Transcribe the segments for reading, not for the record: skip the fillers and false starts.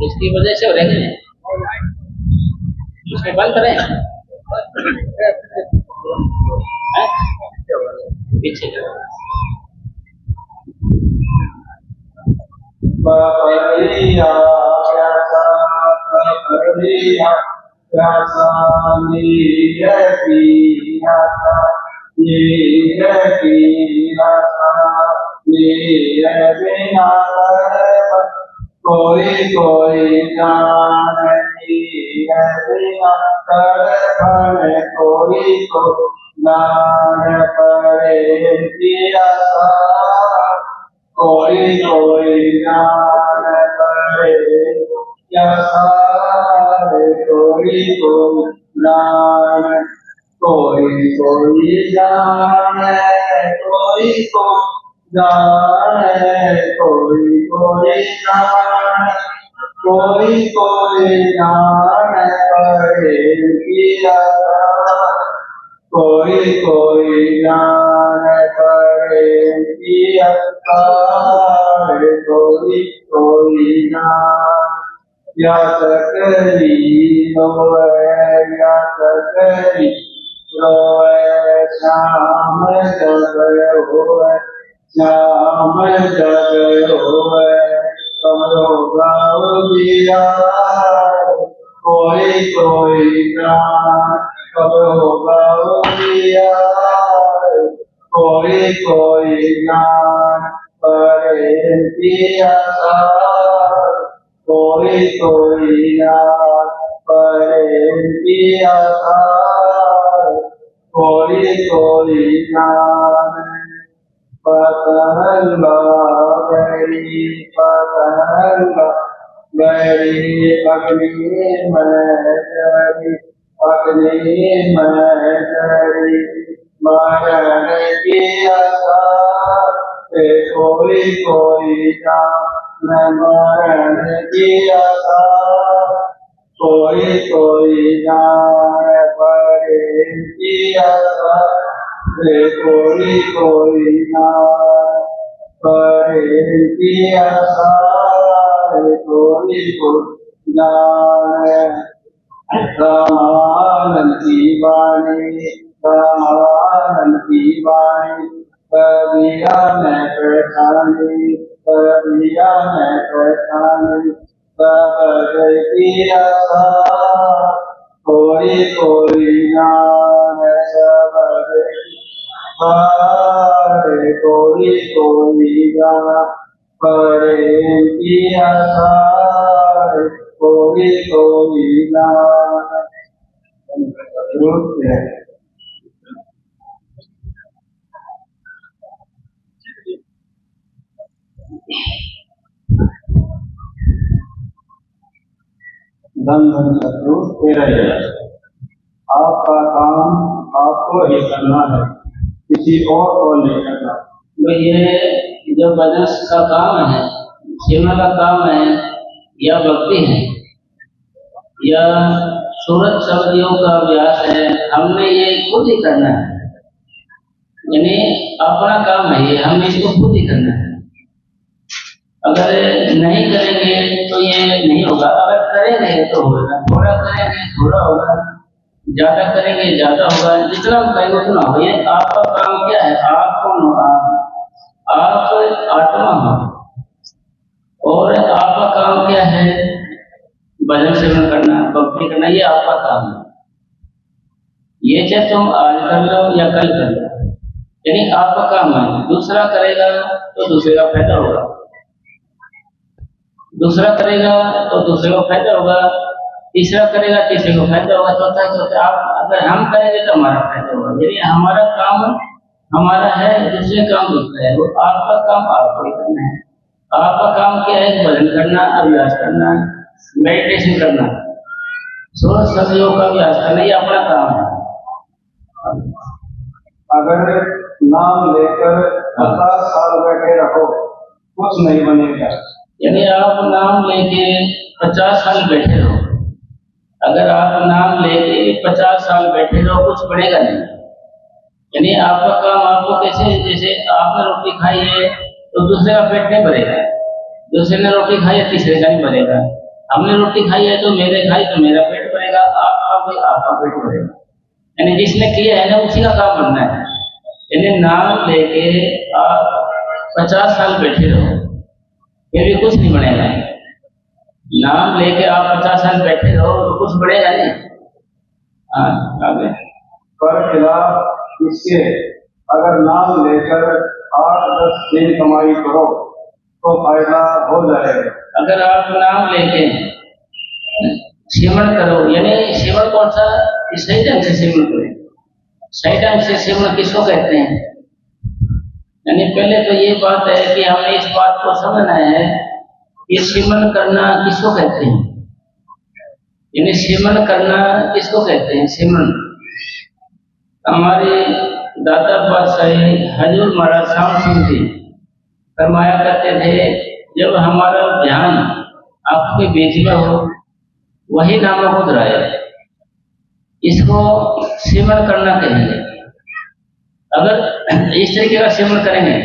इसकी वजह से हो रहे हैं, इसमें बंद करें पीछे कोई कोई जाने कोई को नान पड़े किया कोई कोई जान पड़े क्या कोई को नान कोई कोई जाने कोई को जाने कोई कोई जाने कोई कोई जान पड़े किया कोई कोई जान पड़े किया कोई कोई जान या सकरी रोए श्याम जग होए श्याम जग होए कमरो गाँव दिया कोई कोई जान कमरो गाँव दिया कोई कोई जान परे किया कोई कोई जान परे किया कोई कोई जान पतंगा गरी पतंगा गरी अग्नि में जरी मरण किया कोई कोई जान मरण किया कोई कोई जान परे किया कोई कोई जान परे किया कोई कोई जान रामानंद की वाणी कबिया में पहचानी सब किया कोई कोई जान सब कोई कोई जान परे किया कोई कोई जान धन धन शत्रु तेरा ही है। आपका काम आपको ही करना है, किसी और को नहीं करना। तो ये जो भजन का काम है, सेवा का काम है, या भक्ति है, या सूरत शब्दियों का अभ्यास है, हमने ये खुद ही करना है। यानी अपना काम है ये, हमने इसको खुद ही करना है। अगर नहीं करेंगे तो ये नहीं होगा, अगर करेंगे तो होगा। थोड़ा करेंगे थोड़ा होगा, ज्यादा करेंगे ज्यादा होगा, जितना करेंगे उतना होगा। ये आपका काम क्या है? आप कौन हो? आप आत्मा हो, और आपका काम क्या है? भजन सेवन करना, भक्ति करना, ये आपका काम है। ये चाहे तुम आज कर लो या कल कर लो, यानी आपका काम है। दूसरा करेगा तो दूसरे का फायदा होगा, दूसरा करेगा तो दूसरे को फायदा होगा, तीसरा करेगा तीसरे को फायदा होगा, चौथा आप अगर हम करेंगे तो हमारा फायदा होगा। यदि हमारा काम हमारा है, दूसरे काम दूसरा है, वो आपका काम आपको ही करना है। आपका काम क्या है? भजन करना, अभ्यास करना, मेडिटेशन करना, सूरज सदयोग का अभ्यास करना, ये अपना काम है। अगर नाम लेकर 50 साल बैठे रहो, कुछ नहीं बनेगा। यानी आप नाम लेके 50 साल बैठे रहो, अगर आप नाम लेके 50 साल बैठे रहो कुछ बढ़ेगा नहीं। यानी आपका काम आपको कैसे, जैसे आपने रोटी खाई है तो दूसरे का पेट नहीं भरेगा, दूसरे ने रोटी खाई है तीसरे का नहीं भरेगा, हमने रोटी खाई है तो मेरे खाई तो मेरा पेट भरेगा, आपका पेट भरेगा। यानी जिसने किया है ना उसी का काम बनना है। यानी नाम लेके आप 50 साल बैठे रहो फिर भी कुछ नहीं बनेगा। नाम लेके आप 50 साल बैठे रहो तो कुछ बढ़ेगा नहीं। आगे पर खिलाफ इसके अगर नाम लेकर 8-10 दिन कमाई करो तो फायदा हो जाएगा। अगर आप नाम लेके सेवन करो, यानी सेवन कौन सा, सही ढंग से सेवन करें। सही ढंग से सेवन किसको कहते हैं? यानी पहले तो ये बात है कि हमें इस बात को समझना है कि सेवन करना किसको कहते हैं। यानी सेवन करना किसको कहते हैं? सेवन हमारे दादा बादशाह हजूर महाराज श्याम सिंह जी फरमाया करते थे, जब हमारा ध्यान आपके बीच में हो वही नामों को दोहराए, इसको सेवन करना कहेंगे। अगर इस तरीके का सेवन करेंगे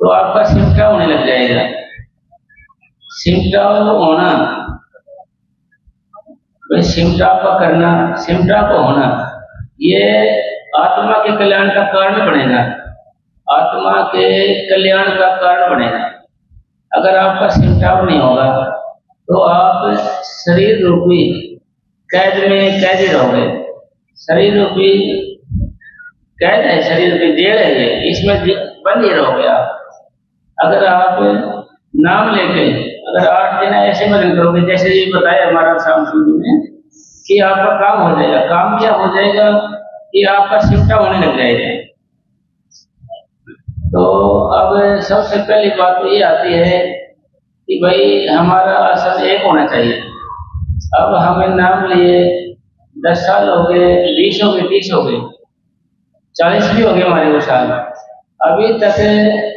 तो आपका सिमटा होने लग जाएगा। सिमटा होना, सिमटा का करना, सिमटा को होना, ये आत्मा के कल्याण का कारण बनेगा, आत्मा के कल्याण का कारण बनेगा। अगर आपका सिमटाव नहीं होगा तो आप शरीर रूपी कैद में कैदी रहोगे। शरीर रूपी कैद है, शरीर रूपी जेल है, ये इसमें बंद ही रहोगे आप। अगर आप नाम लेके अगर 8 दिन ऐसे बदल करोगे जैसे ये बताया हमारा श्याम सिंह जी ने कि आपका काम हो जाएगा। काम क्या हो जाएगा कि आपका सिमटा होने लग जाएगा। तो अब सबसे पहली बात तो ये आती है कि भाई हमारा आसन एक होना चाहिए। अब हमें नाम लिए 10 साल हो गए, 20 हो गए, 30 हो गए, 40 भी हो गए हमारे वो साल, अभी तक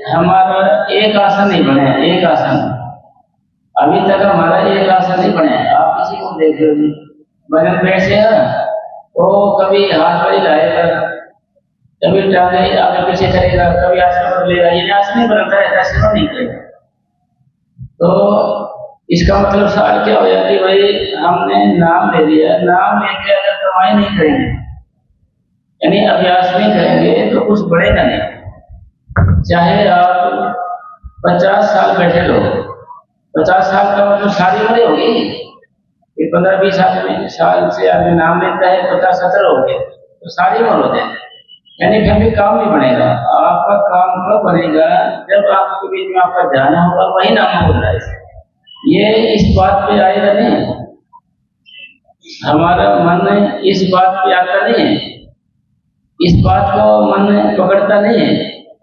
हमारा एक आसन नहीं बने। एक आसन अभी तक हमारा एक आसन नहीं बने। आप किसी को देख लो जी, वजन पेट से है वो कभी हाथ वाली लाएगा, कभी टांगे आगे पीछे करेगा, कभी आसन बदलेगा, ये आसन नहीं बनता है, ऐसे नहीं करेगा। तो इसका मतलब सार क्या हो जाता है भाई, हमने नाम ले लिया, नाम लेके अगर कमाई नहीं करेंगे यानी अभ्यास नहीं करेंगे तो कुछ बढ़ेगा नहीं। चाहे आप 50 साल बैठे रहो, 50 साल का मतलब सारी उम्र होगी। 15-20 साल से आदमी नाम लेता है, 50-70 हो गए तो सारी उम्र हो जाएगी। यानी फिर भी काम नहीं बनेगा। आपका काम कब बनेगा? जब आपके बीच में आपका ध्यान होगा, वही नाम हो जाएगा। ये इस बात पे आएगा नहीं, हमारा मन इस बात पे आता नहीं है, इस बात को मन पकड़ता नहीं है,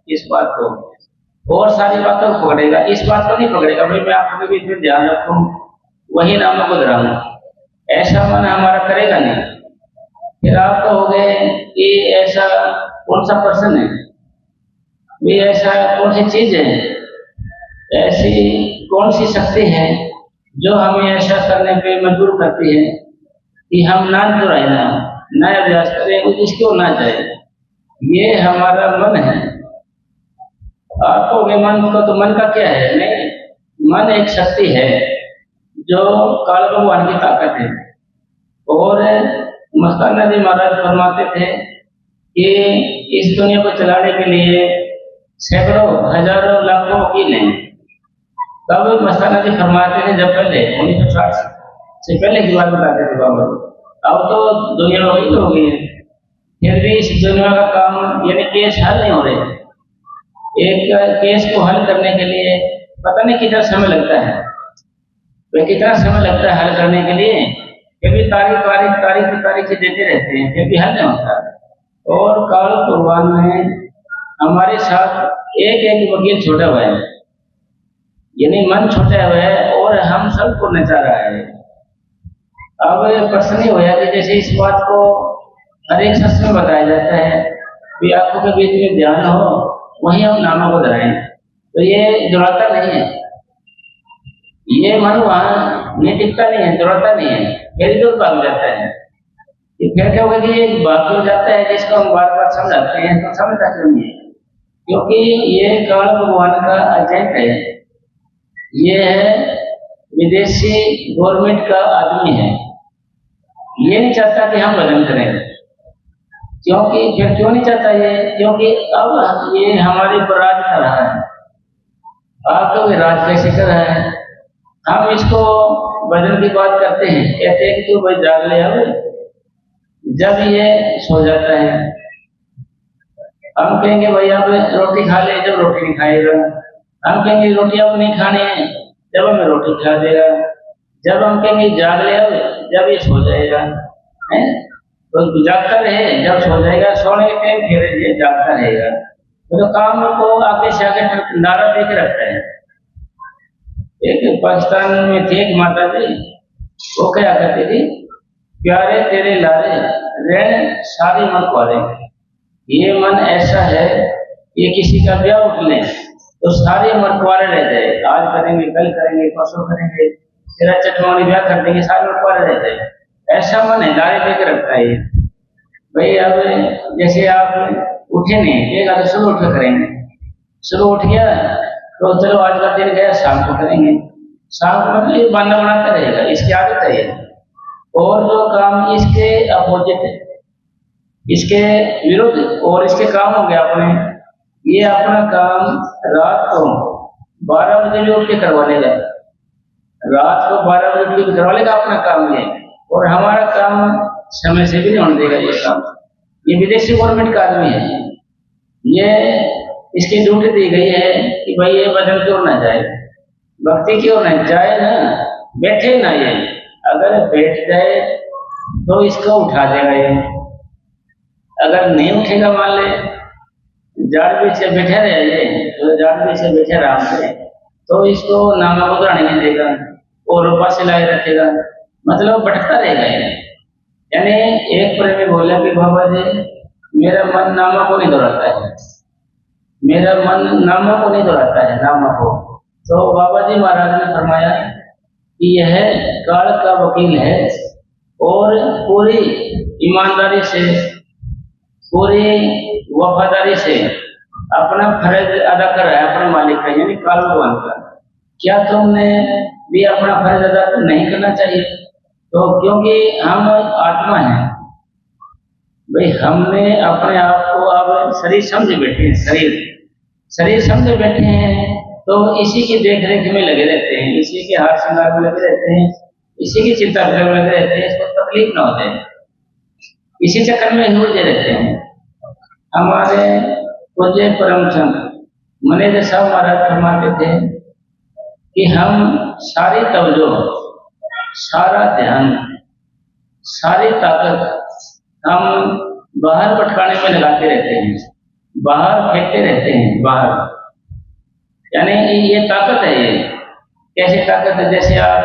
इस बात को और सारी बातों को पकड़ेगा, इस बात को नहीं पकड़ेगा भाई मैं आपके बीच में ध्यान रखूं वही नाम को दोहराऊं, ऐसा मन हमारा करेगा नहीं। फिर आप कहोगे कि ऐसा कौन सा पर्सन है, भी ऐसा कौन सी चीज है, ऐसी कौन सी शक्ति है जो हमें ऐसा करने पे मजबूर करती है कि हम ना दोहराए, ना अभ्यास करें, इसको ना जाए। ये हमारा मन है। आपको मन को तो मन का क्या है? नहीं, मन एक शक्ति है जो काल भगवान की ताकत है। और मस्ताना जी महाराज फरमाते थे कि इस दुनिया को चलाने के लिए सैकड़ों हजारों लाखों वकील हैं। तब मस्ताना जी फरमाते थे, जब पहले 1960 से पहले की बात बताते थे बाबा, अब तो दुनिया में वकील हो गई है, फिर भी इस दुनिया का काम यानी केस हल नहीं हो रहे। एक केस को हल करने के लिए पता नहीं कितना समय लगता है, तो कितना समय लगता है हल करने के लिए, फिर भी तारीख देते रहते हैं, फिर भी हल नहीं होता। और काल भगवान ने हमारे साथ एक वकील छोड़ा हुआ है, यानी मन छोटा हुआ है और हम सबको नचा रहा है। अब प्रश्न ही होया कि जैसे इस बात को हर एक शख्स में बताया जाता है कि आंखों के बीच में ध्यान हो वहीं हम नामों को दोहराएं, तो ये दोहराता नहीं है। ये मन वहां नहीं टिकता नहीं है, दौड़ता नहीं है, फिर दूर भाग जाता है। ये फिर क्या होगा कि ये भाग हो जाता है, जिसको हम बार बार समझाते हैं तो समझता क्यों नहीं है? क्योंकि ये काल भगवान का एजेंट है, ये है विदेशी गवर्नमेंट का आदमी है। ये नहीं चाहता कि हम भजन करें, क्योंकि फिर क्यों नहीं चाहता ये? क्योंकि अब ये हमारे ऊपर राज कर रहा है। आपको भी राज कैसे कर रहा है? हम इसको भजन की बात करते हैं, कहते हैं कि तू भाई जाग ले, अब जब ये सो जाता है हम कहेंगे भाई अब रोटी खा ले, जब रोटी नहीं खाएगा। हम कहेंगे रोटी अब नहीं खानी है, जब हमें रोटी खिला देगा। जब हम कहेंगे जाग ले, अब जब ये सो जाएगा है, तो जागता रहे, जब सो जाएगा सोने के टाइम फिर ये जागता रहेगा। तो काम को आगे से आगे नारा दे के रखता है। एक पाकिस्तान में थी एक माता जी, वो क्या कहती थी, प्यारे तेरे लारे रहन सारी मन वाले। ये मन ऐसा है कि किसी का ब्याह उठ ले तो सारे मरकवारे रह जाए, आज करेंगे, कल करेंगे, परसों करेंगे, तेरा चटवानी ब्याह कर देंगे, सारे मरकवारे रह जाए। ऐसा मन है, लारे लेके रखता है ये। भाई अब जैसे आप उठे नहीं, एक आधा सुबह उठ करेंगे, सुबह उठ गया तो चलो आज का दिन गया, शाम को करेंगे, शाम को मतलब ये बहाना बनाता रहेगा, इसकी आदत है ये। और जो काम इसके अपोजिट है, इसके विरुद्ध और इसके काम हो गया अपने, ये अपना काम रात को 12 बजे भी उठ के करवा लेगा, रात को 12 बजे उठ के करवा लेगा अपना काम ये। और हमारा काम समय से भी नहीं होने देगा ये काम। ये विदेशी गवर्नमेंट का आदमी है, ये इसकी ड्यूटी दी गई है कि भाई ये भजन क्यों ना जाए, भक्ति क्यों ना जाए ना, बैठे ना ये। अगर बैठ जाए तो इसको उठा देगा ये, अगर नहीं उठेगा, मान ले जाड़ भी से बैठे रहे ये, तो जाड़ भी से बैठे आराम से, तो इसको नामा को उतराने नहीं देगा और रूपा से लाए रखेगा, मतलब भटकता रहेगा ये। यानी एक प्रेमी बोला कि बाबा जी मेरा मन नामा को नहीं दोहराता है, मेरा मन नामा को नहीं दोहराता है, नामा को। तो बाबा जी महाराज ने फरमाया कि यह काल का वकील है और पूरी ईमानदारी से, पूरी वफादारी से अपना फर्ज अदा कर रहा है अपने मालिक का, यानी काल भगवान का। क्या तुमने भी अपना फर्ज अदा नहीं करना चाहिए? तो क्योंकि हम आत्मा हैं भाई, हमने अपने आप को अब शरीर समझ बैठे हैं, शरीर समझ बैठे हैं, तो इसी की देख रेख में लगे रहते हैं, इसी के हाथ श्रृंगार में लगे रहते हैं, इसी की चिंता में लगे रहते हैं, इसको तकलीफ ना होते हैं, इसी चक्कर में उलझे रहते हैं। हमारे पूज्य परम संत मैनेजर साहब महाराज फरमाते थे कि हम सारी तवज्जो, सारा ध्यान, सारी ताकत हम बाहर भटकाने में लगाते रहते हैं, बाहर फेंकते रहते हैं, बाहर। यानी ये ताकत है। ये कैसी ताकत है? जैसे आप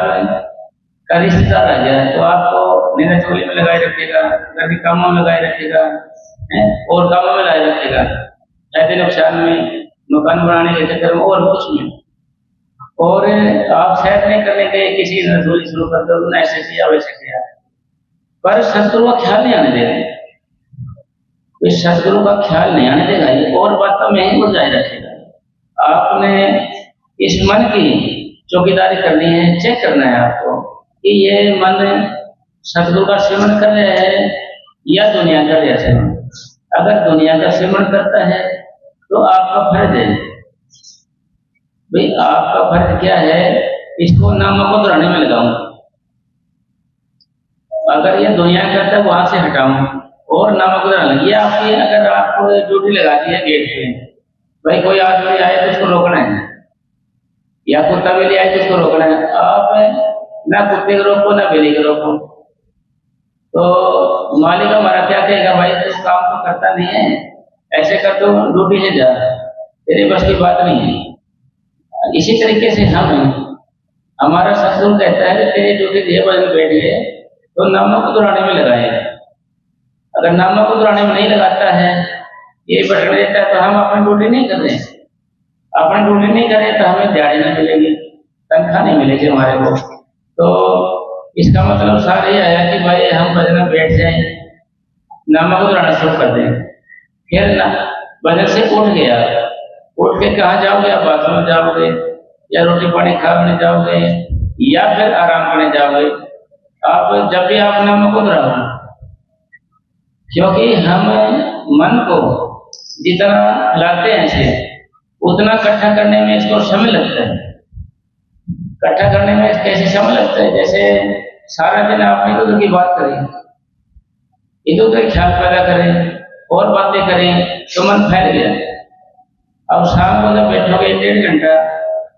का रिश्तेदार आ गया तो आपको नींद चोली में लगाए रखेगा, घर के कामों में लगाए रखेगा, और कामों में लगाए रखेगा, ऐसे नुकसान में, मकान बनाने के चक्कर में और कुछ में। और आप सेट नहीं करने के किसी रसोई शुरू कर दो, ऐसे किया वैसे किया, पर सदगुरु का ख्याल नहीं आने देगा, तो सदगुरु का ख्याल नहीं आने देगा ये, और बातों में ही उलझाए रखेगा। आपने इस मन की चौकीदारी करनी है, चेक करना है आपको कि ये मन सदगुरु का सेवन कर रहा है या दुनिया का रहा है। अगर दुनिया का सेवन करता है तो आपका फर्ज है भाई, आपका फर्ज क्या है, इसको नामों को दोहराने में लगाऊं। अगर ये दुनिया करता है वहां से हटाऊं और नामों को दोहराने लगी। आपकी अगर आपको ड्यूटी लगा दी है गेट पे, भाई कोई आदमी आए तो उसको रोकना है, या कुत्ता बिल्ली आए तो उसको रोकना है, आप ना कुत्ते को रोको ना बिल्ली को रोको, तो मालिक हमारा क्या कहेगा, भाई तू काम तो करता नहीं है, ऐसे कर तो ड्यूटी से जा, तेरे बस की बात नहीं है। इसी तरीके से हमारा सदगुरु कहता है तेरी ड्यूटी दे बजे बैठ गए तो नामों को दोहराने में लगाए। अगर नामों को दोहराने में नहीं लगाता है, ये भटक देता है, तो हम अपनी ड्यूटी नहीं कर रहे, अपनी ड्यूटी नहीं करें तो हमें दिहाड़ी नहीं मिलेगी, तनख्वाह नहीं मिलेगी हमारे को। तो इसका मतलब सार ये है कि भाई हम भजन में बैठ जाएं, नाम को दोहराना शुरू कर दें, फिर ना भजन से उठ गया, उठ के कहाँ जाओगे? आप बाथरूम जाओगे या रोटी पानी खाने जाओगे या फिर आराम करने जाओगे। आप जब भी आप नाम को दोहराओ, क्योंकि हम मन को जितना लाते हैं इसे उतना इकट्ठा करने में इसको समय लगता है। इकट्ठा करने में कैसे समय लगता है? जैसे सारा दिन आपने इधर की बात करी, इधर उधर ख्याल पैदा करें और बातें करें तो मन फैल गया। अब शाम को जब बैठोगे 1.5 घंटा,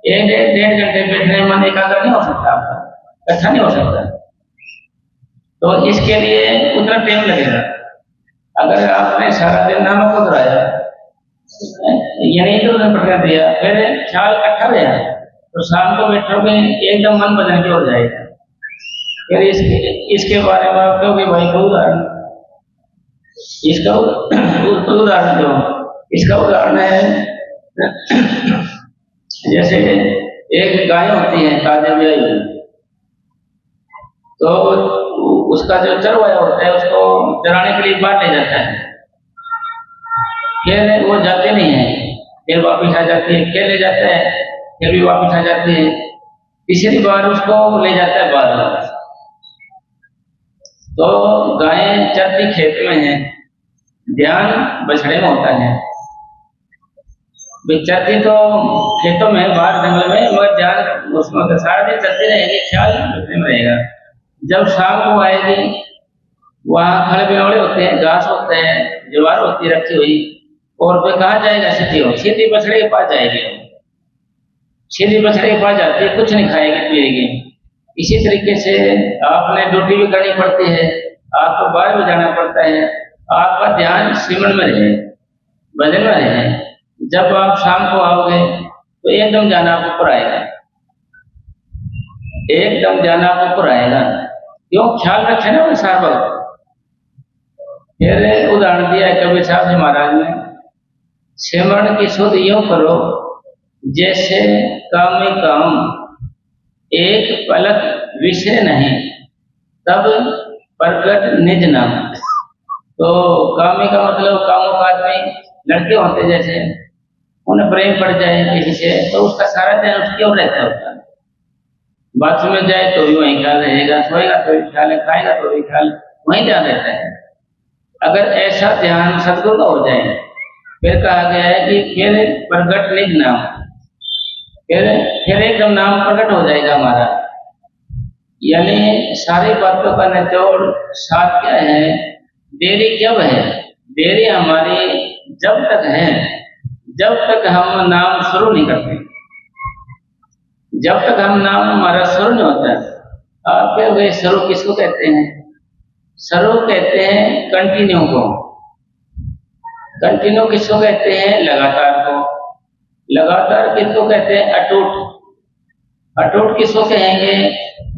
1.5 घंटे बैठने में मन एकाग्र नहीं हो सकता, आपका इकट्ठा नहीं हो सकता। तो इसके लिए उतना टाइम लगेगा। अगर आपने सारा दिन नाम को दोहराया, यानी इधर उधर भटका दिया, फिर ख्याल इकट्ठा गया, तो शाम को बैठोगे एकदम मन बदल के हो जाएगा। फिर इसके बारे में आप कहोगे भाई को उदाहरण, इसका उदाहरण दो। इसका उदाहरण है जैसे एक गाय होती है ताजे ब्याई हुई, तो उसका जो चरवाया होता है उसको चराने के लिए बाहर ले जाता है, फिर वो जाते नहीं है, फिर वापिस आ जाती है, फिर ले जाता है, फिर भी वापिस आ जाती है, तीसरी बार उसको ले जाता है बाहर। तो गायें चरती खेत में है, ध्यान बछड़े में होता है। चरती तो खेतों में बाहर जंगल में, मगर ध्यान उसमें सारा दिन चलती रहेगी, ख्याल बछड़े में रहेगा। जब शाम को आएगी, वहाँ खड़े बिनौले होते हैं, घास होते हैं, ज्वार होती है रखी हुई, और वे कहाँ जाएगा? सीधी बछड़े के पास जाएगी। सीधी बछड़े के पास जाती है, कुछ नहीं खाएगी पिएगी। इसी तरीके से आपने ड्यूटी भी करनी पड़ती है, आपको बाहर भी जाना पड़ता है, आपका ध्यान सिमरन में रहे, भजन में रहे। जब आप शाम को आओगे तो एकदम ध्यान आप ऊपर आएगा, एकदम ध्यान आप ऊपर आएगा। क्यों? ख्याल रखे ना वो सार वक्त। फिर उदाहरण दिया है कबीर साहब जी महाराज ने, सिमरन की शुद्ध यूं करो जैसे काम में काम, एक पलक विषय नहीं, तब प्रकट निज नाम। तो कामी का मतलब कामों में लड़के होते जैसे उन्हें प्रेम पड़ जाए किसी से, तो उसका सारा ध्यान उसकी ओर रहता है। बाथरूम में जाए तो भी वहीं ख्याल रहेगा, सोएगा तो भी ख्याल है, खाएगा तो भी ख्याल, वहीं ध्यान रहता है। अगर ऐसा ध्यान सदगुरु का हो जाए, फिर कहा गया है कि फिर प्रकट निज नाम, फिर एकदम नाम प्रकट हो जाएगा हमारा। यानी सारी बातों का निचोड़ साथ क्या है? देरी कब है? देरी हमारी जब तक है, जब तक हम नाम शुरू नहीं करते, जब तक हम नाम हमारा शुरू नहीं होता। आप क्या वे शुरू किसको कहते हैं? शुरू कहते हैं कंटिन्यू को। कंटिन्यू किसको कहते हैं? लगातार को। लगातार किसको कहते हैं? अटूट। अटूट किसको कहेंगे?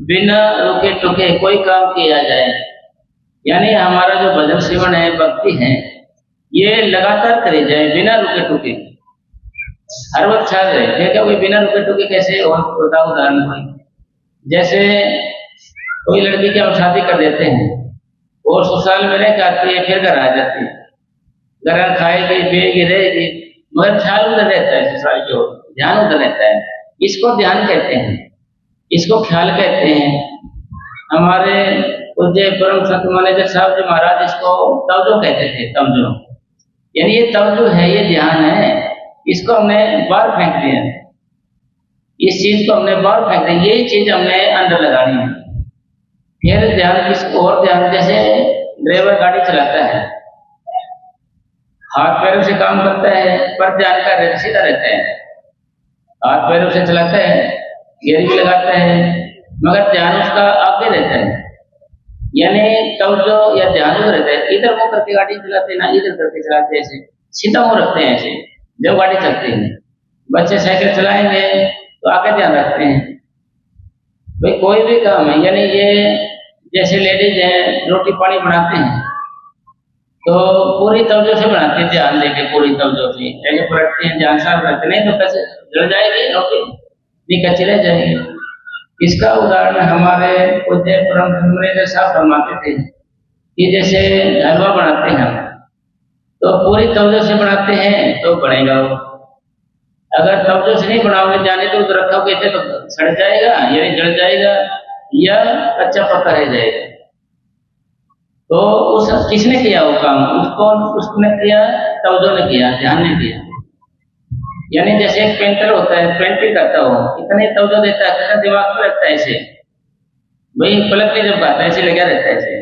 बिना रुके टुके कोई काम किया जाए। यानी हमारा जो भजन सेवन है, भक्ति है, ये लगातार करे जाए बिना रुके टुके, हर वक्त छा रहे। फिर क्या कोई बिना रुके टुके कैसे? और बताओ उदाहरण कोई। जैसे कोई लड़की की हम शादी कर देते हैं और ससुराल में रह के आती है, फिर घर आ जाती है, घर खाएगी पिएगी रहेगी, मगर ख्याल उधर रहता है, ससुराल की ओर ध्यान उधर रहता है। इसको ध्यान कहते हैं, इसको ख्याल कहते हैं। हमारे पूज्य परम संत मैनेजर साहब जी महाराज इसको तवज्जो कहते थे। तवज्जो यानी ये तवज्जो है, ये ध्यान है, इसको हमने बाहर फेंक दिया, इस चीज को हमने बाहर फेंक दिया, यही चीज हमने अंदर लगानी है। फिर ध्यान किसको? और ध्यान जैसे ड्राइवर गाड़ी चलाता है, हाथ पैरों से काम करता है, पर ध्यान का सीधा रहता है, हाथ पैरों से चलाता है, गियर भी लगाता है, मगर ध्यान उसका आगे रहता है। यानी तवज्जो या ध्यान उधर रहता है। इधर मुंह करके गाड़ी चलाते हैं ना, इधर करके चलाते हैं, ऐसे सीधा मुंह रखते हैं ऐसे जब गाड़ी चलती है। बच्चे साइकिल चलाएंगे तो आगे ध्यान रखते हैं। भाई कोई भी काम है, यानी ये जैसे लेडीज हैं रोटी पानी बनाते हैं तो पूरी तवज्जो से बनाते हैं, ध्यान देके पूरी तवज्जो से, जैसे पलटते हैं ध्यान साफ रखते, नहीं तो कैसे जल जाएगी रोटी। निकच रह जाएगी। इसका उदाहरण हमारे पूज्य परम सुंदरेश्वर साहब फरमाते थे कि जैसे हलवा बनाते हैं हम, तो पूरी तवज्जो से बनाते हैं तो बनेगा वो। अगर तवज्जो से नहीं बनाओगे, जाने तो उधर रखोगे तो सड़ जाएगा, यानी जल जाएगा, या कच्चा पक्का रह जाएगा। तो उस किसने किया वो काम? उसने किया, तवज्जो ने किया, ध्यान ने किया। यानी जैसे एक पेंटर होता है, पेंटिंग करता हो, इतने तवज्जो देता है, कितना दिमाग में लगता है ऐसे, वही पलक नहीं जब आता है ऐसे लगा रहता है ऐसे।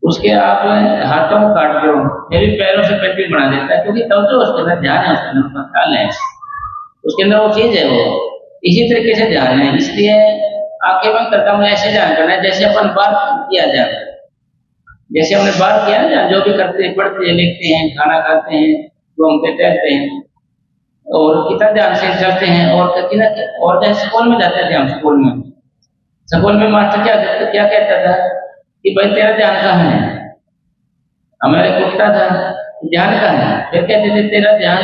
उसके आप हाथों को काट दो, फिर भी पैरों से पेंटिंग बना देता है, क्योंकि तवज्जो उसके अंदर, ध्यान है उसके अंदर, उसका ख्याल है, उसके अंदर वो चीज है वो। इसी तरीके से ध्यान है, इसलिए आंखें बंद करता हूँ ऐसे ध्यान करना है जैसे अपन बात किया जाए, जैसे हमने बात किया ना, जो भी करते हैं, पढ़ते हैं, लिखते हैं, खाना खाते हैं, घूमते टहलते हैं, और कितना ध्यान से चलते हैं। और जैसे स्कूल में जाते थे हम, स्कूल में मास्टर क्या कहता था कि भाई तेरा ध्यान कहाँ है? हमारे पूछता था ध्यान कहाँ है? फिर कहते थे तेरा ध्यान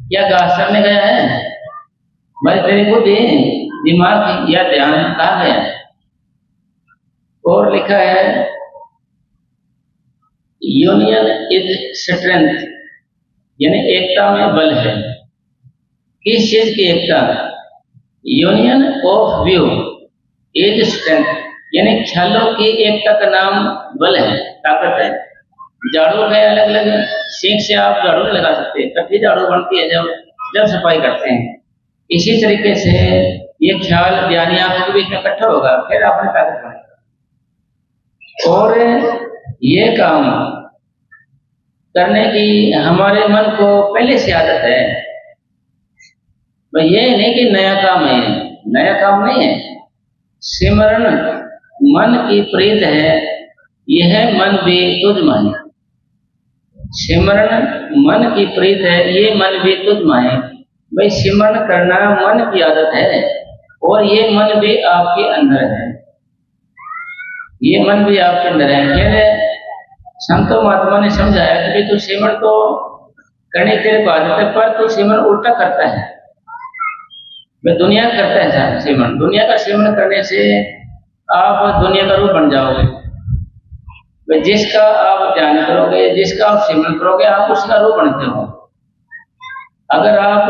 क्या घास चढ़ने गया है? भाई तेरी बुद्धि, दिमाग या ध्यान कहाँ गया? और लिखा है यूनियन इज स्ट्रेंथ, यानी एकता में बल है। किस चीज की एकता? Union of view is strength, यानी ख्यालों की एकता का नाम बल है, ताकत है। झाड़ू है अलग अलग, सीख से आप झाड़ू नहीं लगा सकते, इकट्ठी झाड़ू बनती है जब सफाई करते हैं। इसी तरीके से ये ख्याल ध्यान आंखों के बीच में इकट्ठा होगा, फिर आपने ताकत बनेगा। और ये काम करने की हमारे मन को पहले से आदत है। ये नहीं कि नया काम है, नया काम नहीं है। सिमरन मन की प्रीत है, यह मन भी तुझ माहे। सिमरन मन की प्रीत है, ये मन भी तुझ माहे। भाई सिमरन करना मन की आदत है, और ये मन भी आपके अंदर है, ये मन भी आपके अंदर है। फिर संतो महात्मा ने समझाया कि तू सिमरन तो करने तेरे को आदत है, पर तू सिमरन उल्टा करता है। मैं दुनिया करता है सिमरन, दुनिया का सिमरन करने से आप दुनिया का रूप बन जाओगे। जिसका आप ध्यान करोगे, जिसका आप सिमरन करोगे, आप उसका रूप बनते हो। अगर आप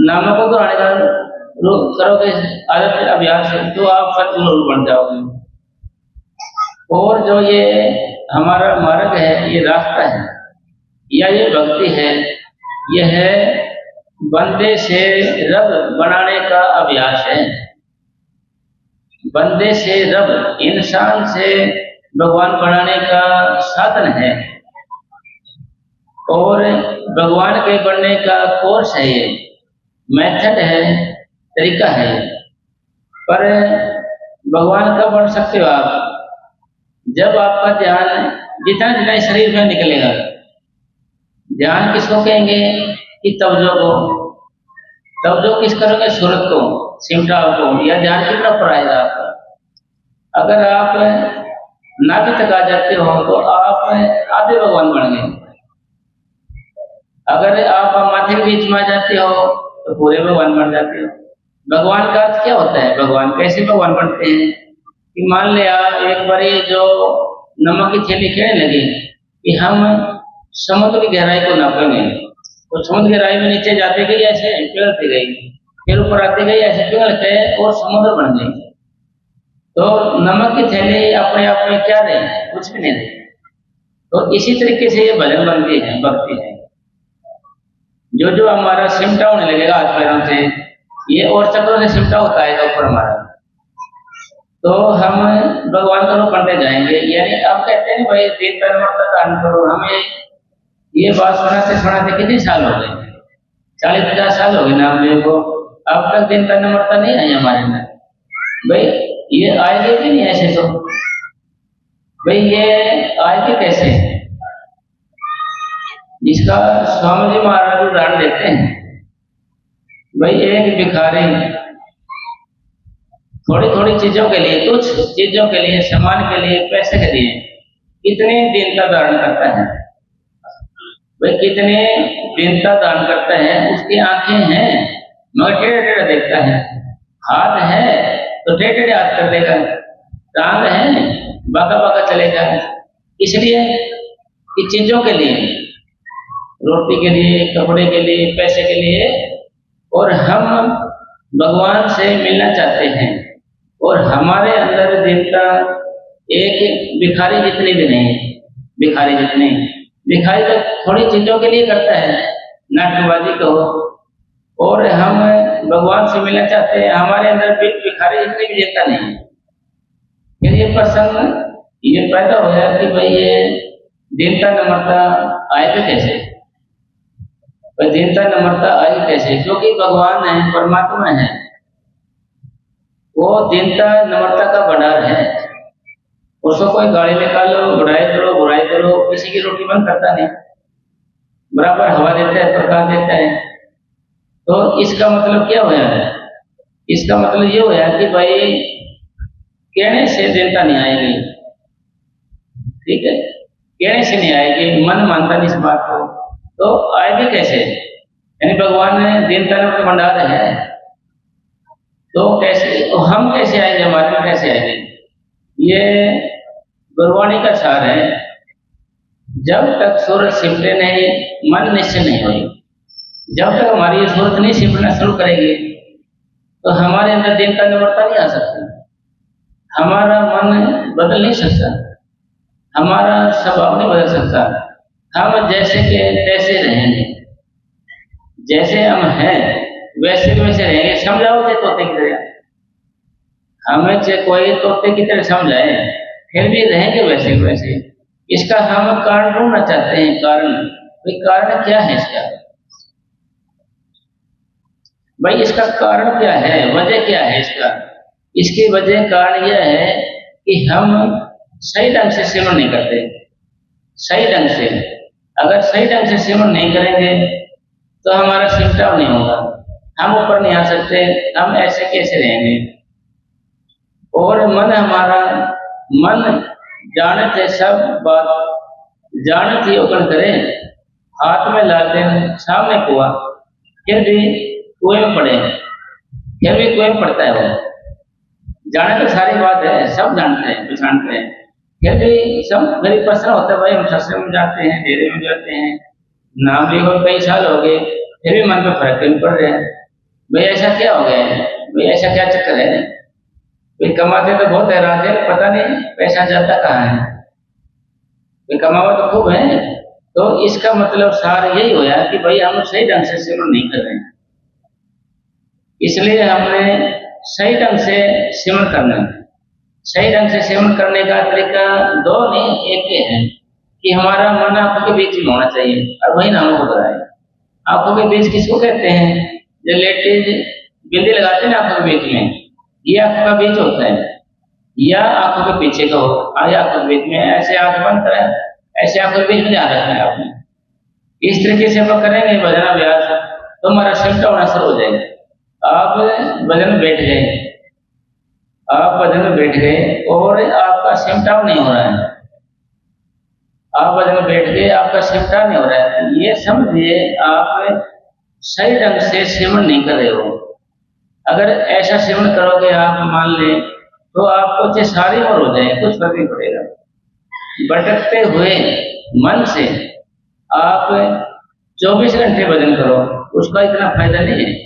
नामों को दोहराने का करोगे आदत अभ्यास से, तो आप सत्गुरु रूप बन जाओगे। और जो ये हमारा मार्ग है, ये रास्ता है या ये भक्ति है, यह है बंदे से रब बनाने का अभ्यास है। बंदे से रब, इंसान से भगवान बनाने का साधन है, और भगवान के बनने का कोर्स है, ये मेथड है, तरीका है। पर भगवान कब बन सकते हो आप? जब आपका ध्यान जितना जितना शरीर में निकलेगा। ध्यान किसको कहेंगे? कि तवज्जो को। तवज्जो किस करोगे? सूरत को, सिमटाव को, या ध्यान की तरफ आएगा आपका। अगर आप नाभि तक आ जाते हो तो आप आधे भगवान बन गए। अगर आप माथे के बीच में आ जाते हो तो पूरे भगवान बन जाते हो। भगवान का अर्थ क्या होता है? भगवान कैसे भगवान बनते हैं? कि मान लिया एक बार जो नमक की थैली कहने लगी कि हम समुद्र की गहराई को नापेंगे, तो समुद्र की गहराई में नीचे जाते गई, ऐसे पिघलती गई, फिर ऊपर आती गई, ऐसे पिघल के और समुद्र बन गई। तो नमक की थैली अपने आप में क्या रहे? कुछ भी नहीं रहे। तो इसी तरीके से ये भजन बनती है, भक्ति है। जो जो हमारा सिमटा होने लगेगा हाथ पैरों से, ये और चक्रों से सिमटा होता है ऊपर हमारा, तो हम भगवान का रूप बनते जाएंगे। यानी आप कहते हैं भाई दिन तन मरता दान करो, हमें ये बात सुनाते कितने साल हो गए? 40-50 साल हो गए ना हम लोगों को, अब तक दिन तन मरता नहीं आई हमारे अंदर। भाई ये आएगी कि नहीं? ऐसे तो भाई ये आएगी कैसे? जिसका स्वामी जी महाराज उदाहरण देते हैं। भाई एक भिखारी थोड़ी थोड़ी चीजों के लिए, कुछ चीजों के लिए, सामान के लिए, पैसे के लिए कितने दीनता धारण करता है। भाई कितने दीनता धारण करता है, उसकी आंखें हैं मगर टेढ़ा टेढ़ा देखता है। हाथ है तो टेढ़े टेढ़े हाथ कर लेगा, टांग है बाका बाका चलेगा। इसलिए कि चीजों के लिए, रोटी के लिए, कपड़े के लिए, पैसे के लिए, और हम भगवान से मिलना चाहते हैं, और हमारे अंदर दीनता एक भिखारी जितनी भी नहीं है। भिखारी जितनी, भिखारी तो थोड़ी चीजों के लिए करता है, नाटकबाजी कहो, और हम भगवान से मिलना चाहते हैं, हमारे अंदर भिखारी जितनी भी दीनता नहीं है। फिर ये प्रश्न ये पैदा हो गया कि भाई ये दीनता नम्रता आएगी कैसे? भाई दीनता नम्रता आएगी कैसे? क्योंकि भगवान है, परमात्मा है, वो दीनता नम्रता का भंडार है। उसको कोई गाड़ी निकालो, बुराई करो, बुराई करो, किसी की रोटी बंद करता नहीं, बराबर हवा देता है, प्रकाश देता है। तो इसका मतलब क्या होया है? इसका मतलब ये होया कि भाई कहने से दीनता नहीं आएगी, ठीक है, कहने से नहीं आएगी, मन मानता नहीं इस बात को, तो आएगी कैसे? यानी भगवान ने दीनता का भंडार है, तो कैसे, तो हम कैसे आएंगे, हमारे में कैसे आएंगे? ये गुरबाणी का सार है। जब तक सूरत सिमटे नहीं, मन निश्चय नहीं होगी। जब तक हमारी ये सूरत नहीं सिमटना शुरू करेगी, तो हमारे अंदर दीनता नम्रता नहीं आ सकती, हमारा मन बदल नहीं सकता, हमारा स्वभाव नहीं बदल सकता। हम जैसे के तैसे रहेंगे, जैसे हम हैं वैसे वैसे रहेंगे। समझाओ चाहे तोते की तरह, हमें चाहे कोई तोते की तरह समझाए, फिर भी रहेंगे वैसे वैसे। इसका हम कारण ढूंढना चाहते हैं, कारण, भाई कारण क्या है इसका? भाई इसका कारण क्या है, वजह क्या है इसका? इसकी वजह कारण यह है कि हम सही ढंग से सेवन नहीं करते। सही ढंग से, अगर सही ढंग से सेवन नहीं करेंगे तो हमारा सिमटाव नहीं होगा, हम ऊपर नहीं आ सकते, हम ऐसे कैसे रहेंगे? और मन हमारा, मन जानत है सब बात, जानत ही ओपन करे, हाथ में लाते हैं सामने कुआ, फिर भी कुएं में पड़े, फिर भी कुएं में पड़ता है वो। जाने तो सारी बात है, सब जानते हैं, पहचानते हैं, फिर भी सब मेरी प्रश्न होता है, भाई हम सत्संग में जाते हैं, डेरे में जाते हैं, नाम भी हो कई साल हो गए, फिर भी मन पे फर्क नहीं पड़ रहा है। भाई ऐसा क्या हो गया है? भाई ऐसा क्या चक्कर है? भाई कमाते तो बहुत है, रात है, पता नहीं पैसा जाता कहाँ है। भाई कमावा तो खूब है, तो इसका मतलब सार यही होया कि भाई हम सही ढंग से सेवन नहीं कर रहे हैं। इसलिए हमने सही ढंग से सेवन करना है। सही ढंग से सेवन करने का तरीका दो नहीं, एक ही है कि हमारा मन आंखों के बीच में होना चाहिए, और वही नामों को कराए। आंखों के बीच किसको कहते हैं? जो लेडीज बिंदी लगाते हैं ना आंखों के बीच में, ये आंखों का बीच होता है, या आंखों के पीछे का हो, आगे आंखों के बीच में, ऐसे आंख बंद करें, ऐसे आंखों के बीच में ध्यान रखना है आपने। इस तरीके से हम करेंगे भजन अभ्यास, तो हमारा सिमटा होना शुरू हो जाएगा। आप भजन में बैठ गए, आप भजन में बैठ गए और आपका सिमटाव नहीं हो रहा है, आप भजन में बैठ गए, आपका सिमटाव नहीं हो रहा है, ये समझिए आप सही ढंग से सेवन नहीं कर रहे हो। अगर ऐसा सेवन करोगे आप, मान लें, तो आपको चाहे सारी उम्र हो जाए, कुछ फर्क नहीं पड़ेगा। भटकते हुए मन से आप 24 घंटे भजन करो, उसका इतना फायदा नहीं है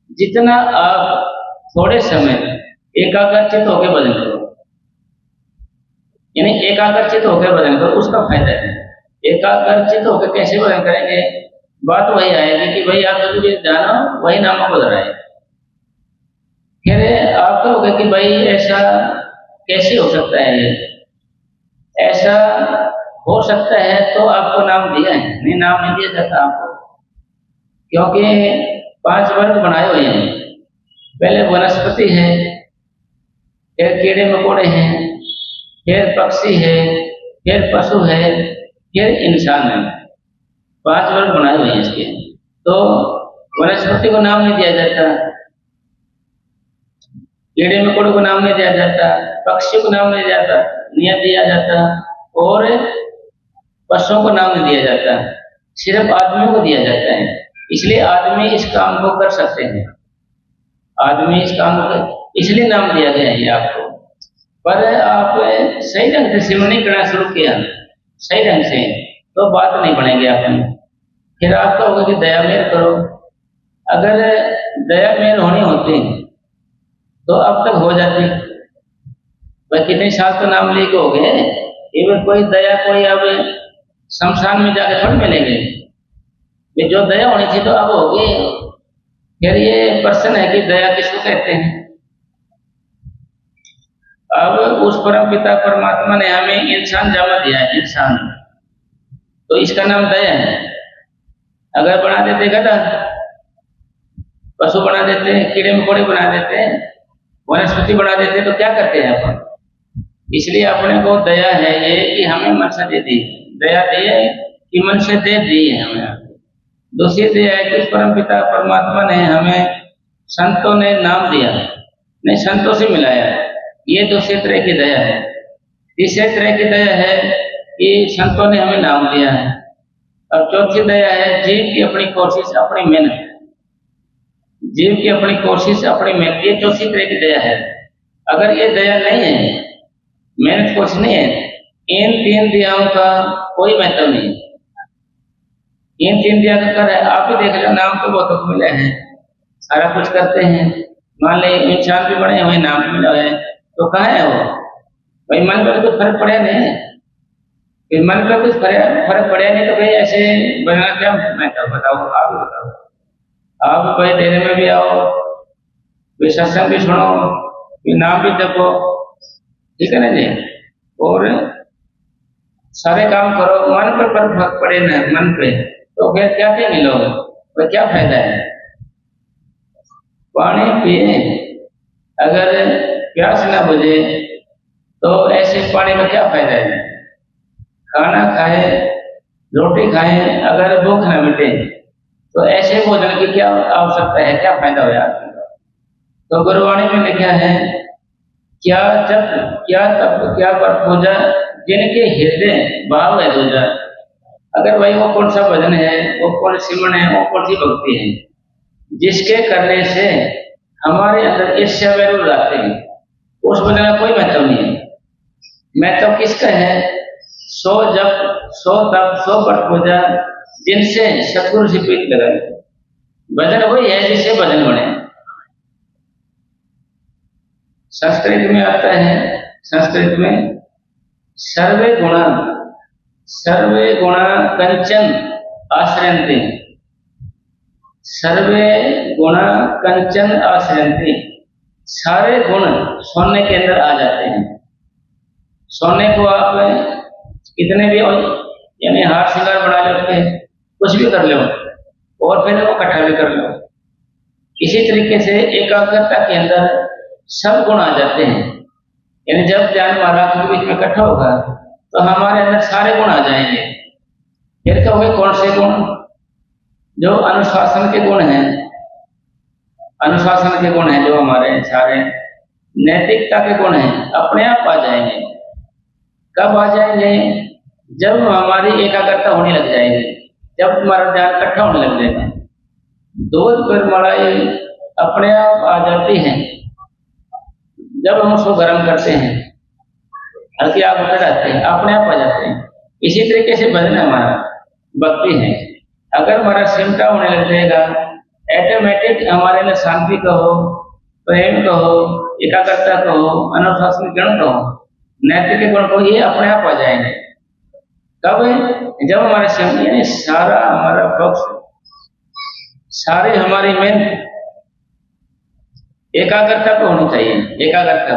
जितना आप थोड़े समय एकाग्रचित होकर भजन करो। यानी एकाग्रचित होकर भजन करो, उसका फायदा है। एकाग्रचित होकर कैसे भजन करेंगे? बात वही आएगी कि भाई आप जो भी जानो वही नामों को दोहराए। फिर आप कहोगे कि भाई ऐसा कैसे हो सकता है? ऐसा हो सकता है तो आपको नाम दिया है, नहीं नाम नहीं दिया जाता आपको, क्योंकि 5 वर्ग बनाए हुए हैं। पहले वनस्पति है, फिर कीड़े मकोड़े हैं, फिर पक्षी है, फिर पशु है, फिर इंसान है। 5 वर्ग बनाए हुए हैं इसके। तो वनस्पति को नाम नहीं दिया जाता, कीड़े मकोड़े को नाम नहीं दिया जाता, पक्षी को नाम नहीं दिया जाता, और पशुओं को नाम नहीं दिया जाता, सिर्फ आदमियों को दिया जाता है। इसलिए आदमी इस काम को कर सकते हैं। आदमी इस काम को इसलिए नाम दिया गया है ये आपको। पर आप सही ढंग से सिमरन नहीं करना शुरू किया सही ढंग से, तो बात नहीं बनेगी अपनी। फिर आप कहोगे कि दया मेर करो। अगर दया मेर होनी होती तो अब तक हो जाती। भाई कितने साल तो नाम लेके हो गए, ये कोई दया कोई अब शमशान में जाके थोड़ी मिलेंगे। ये जो दया होनी थी तो अब हो गई। फिर ये प्रश्न है कि दया किसको कहते हैं। अब उस परम पिता परमात्मा ने हमें इंसान जन्म दिया है, इंसान, तो इसका नाम दया है। अगर बना देते गधा, पशु बना देते, कीड़े मकोड़े बना देते, वनस्पति बना देते, तो क्या करते हैं अपन। इसलिए अपने को दया है ये कि हमें मनुष्य दे दी, दया दी है कि मनुष्य दे दी है हमें। दूसरी दया है कि परम पिता परमात्मा ने हमें संतों ने नाम दिया, नहीं संतों से मिलाया है, ये दूसरी तरह की दया है। तीसरे तरह की दया है कि संतों ने हमें नाम दिया है। और चौथी दया है जीव की अपनी कोशिश अपनी मेहनत, जीव की अपनी कोशिश अपनी मेहनत, ये चौथी तरह की दया है। अगर ये दया नहीं है, मेहनत कोशिश नहीं है, इन तीन दयाओं का कोई महत्व नहीं। इन तीन दया का कर है, आप ही देख लो, नाम तो बहुतों को मिले हैं, सारा कुछ करते हैं, मान ले इंसान भी बने हुए, नाम भी मिला हुआ है, तो कहाँ है वो। भाई मन पर कुछ फर्क पड़े नहीं, फिर मन पर कुछ फर्क पड़े नहीं तो भाई ऐसे बनना क्या महत्व, बताओ आप ही बताओ। आप भाई डेरे में भी आओ, फिर सत्संग भी सुनो, फिर नाम भी जपो, ठीक है ना जी, और सारे काम करो, मन पर फर्क पड़े ना मन पे, तो फिर क्या क्या मिलोगे, तो क्या फायदा है। पानी पिए, अगर प्यास ना बुझे तो ऐसे पानी का क्या फायदा है। खाना खाए, रोटी खाए, अगर भूख न मिटे तो ऐसे भोजन की क्या आवश्यकता है, क्या फायदा हो यार। तो गुरुवाणी में लिखा है, क्या जप क्या तप क्या पर पूजा, जिनके हृदय भाव है दूजा। अगर भाई वो कौन सा भजन है, वो कौन सिमरन है, वो कौन सी भक्ति है जिसके करने से हमारे अंदर ईर्ष्या वैर आते हैं, उस भजन का कोई महत्व नहीं है। महत्व किसका है, सो जप सो तप सो पर पूजा, जिनसे सतगुरु से प्रीत लगाए। भजन वही है जिससे भजन बने। संस्कृत में आता है, संस्कृत में सर्वे गुणा कंचन आश्रयन्ते, सर्वे गुणा कंचन आश्रयन्ते, सारे गुण सोने के अंदर आ जाते हैं। सोने को आप कितने भी यानी हार श्रृंगार बना लो, उसके कुछ भी कर लो और फिर वो इकट्ठा भी कर लो। इसी तरीके से एकाग्रता के अंदर सब गुण आ जाते हैं। यानी जब ध्यान महाराज के बीच में इकट्ठा होगा तो हमारे अंदर सारे गुण आ जाएंगे। फिर कहोगे कौन से गुण, जो अनुशासन के गुण हैं, अनुशासन के गुण हैं जो हमारे सारे, नैतिकता के गुण हैं, अपने आप आ जाएंगे। कब आ जाएंगे, जब हमारी एकाग्रता होने लग जाएगी, जब हमारा ध्यान इकट्ठा होने लग जाएगा। दूध पर मलाई अपने आप आ जाती है जब हम उसको गर्म करते हैं, हल्की आग उतर जाते हैं, अपने आप आ जाते हैं। इसी तरीके से भजन हमारा भक्ति है। अगर हमारा सिमटा होने लग जाएगा, ऑटोमेटिक हमारे लिए शांति कहो, प्रेम कहो, एकाग्रता कहो, अनुशासन गुण कहो, नैतिक गुण को, ये अपने आप आ जाएंगे। कब, जब हमारे सिमटा यानी सारा हमारा पक्ष, सारे हमारी मेहनत एकाग्रता को होनी चाहिए। एकाग्रता,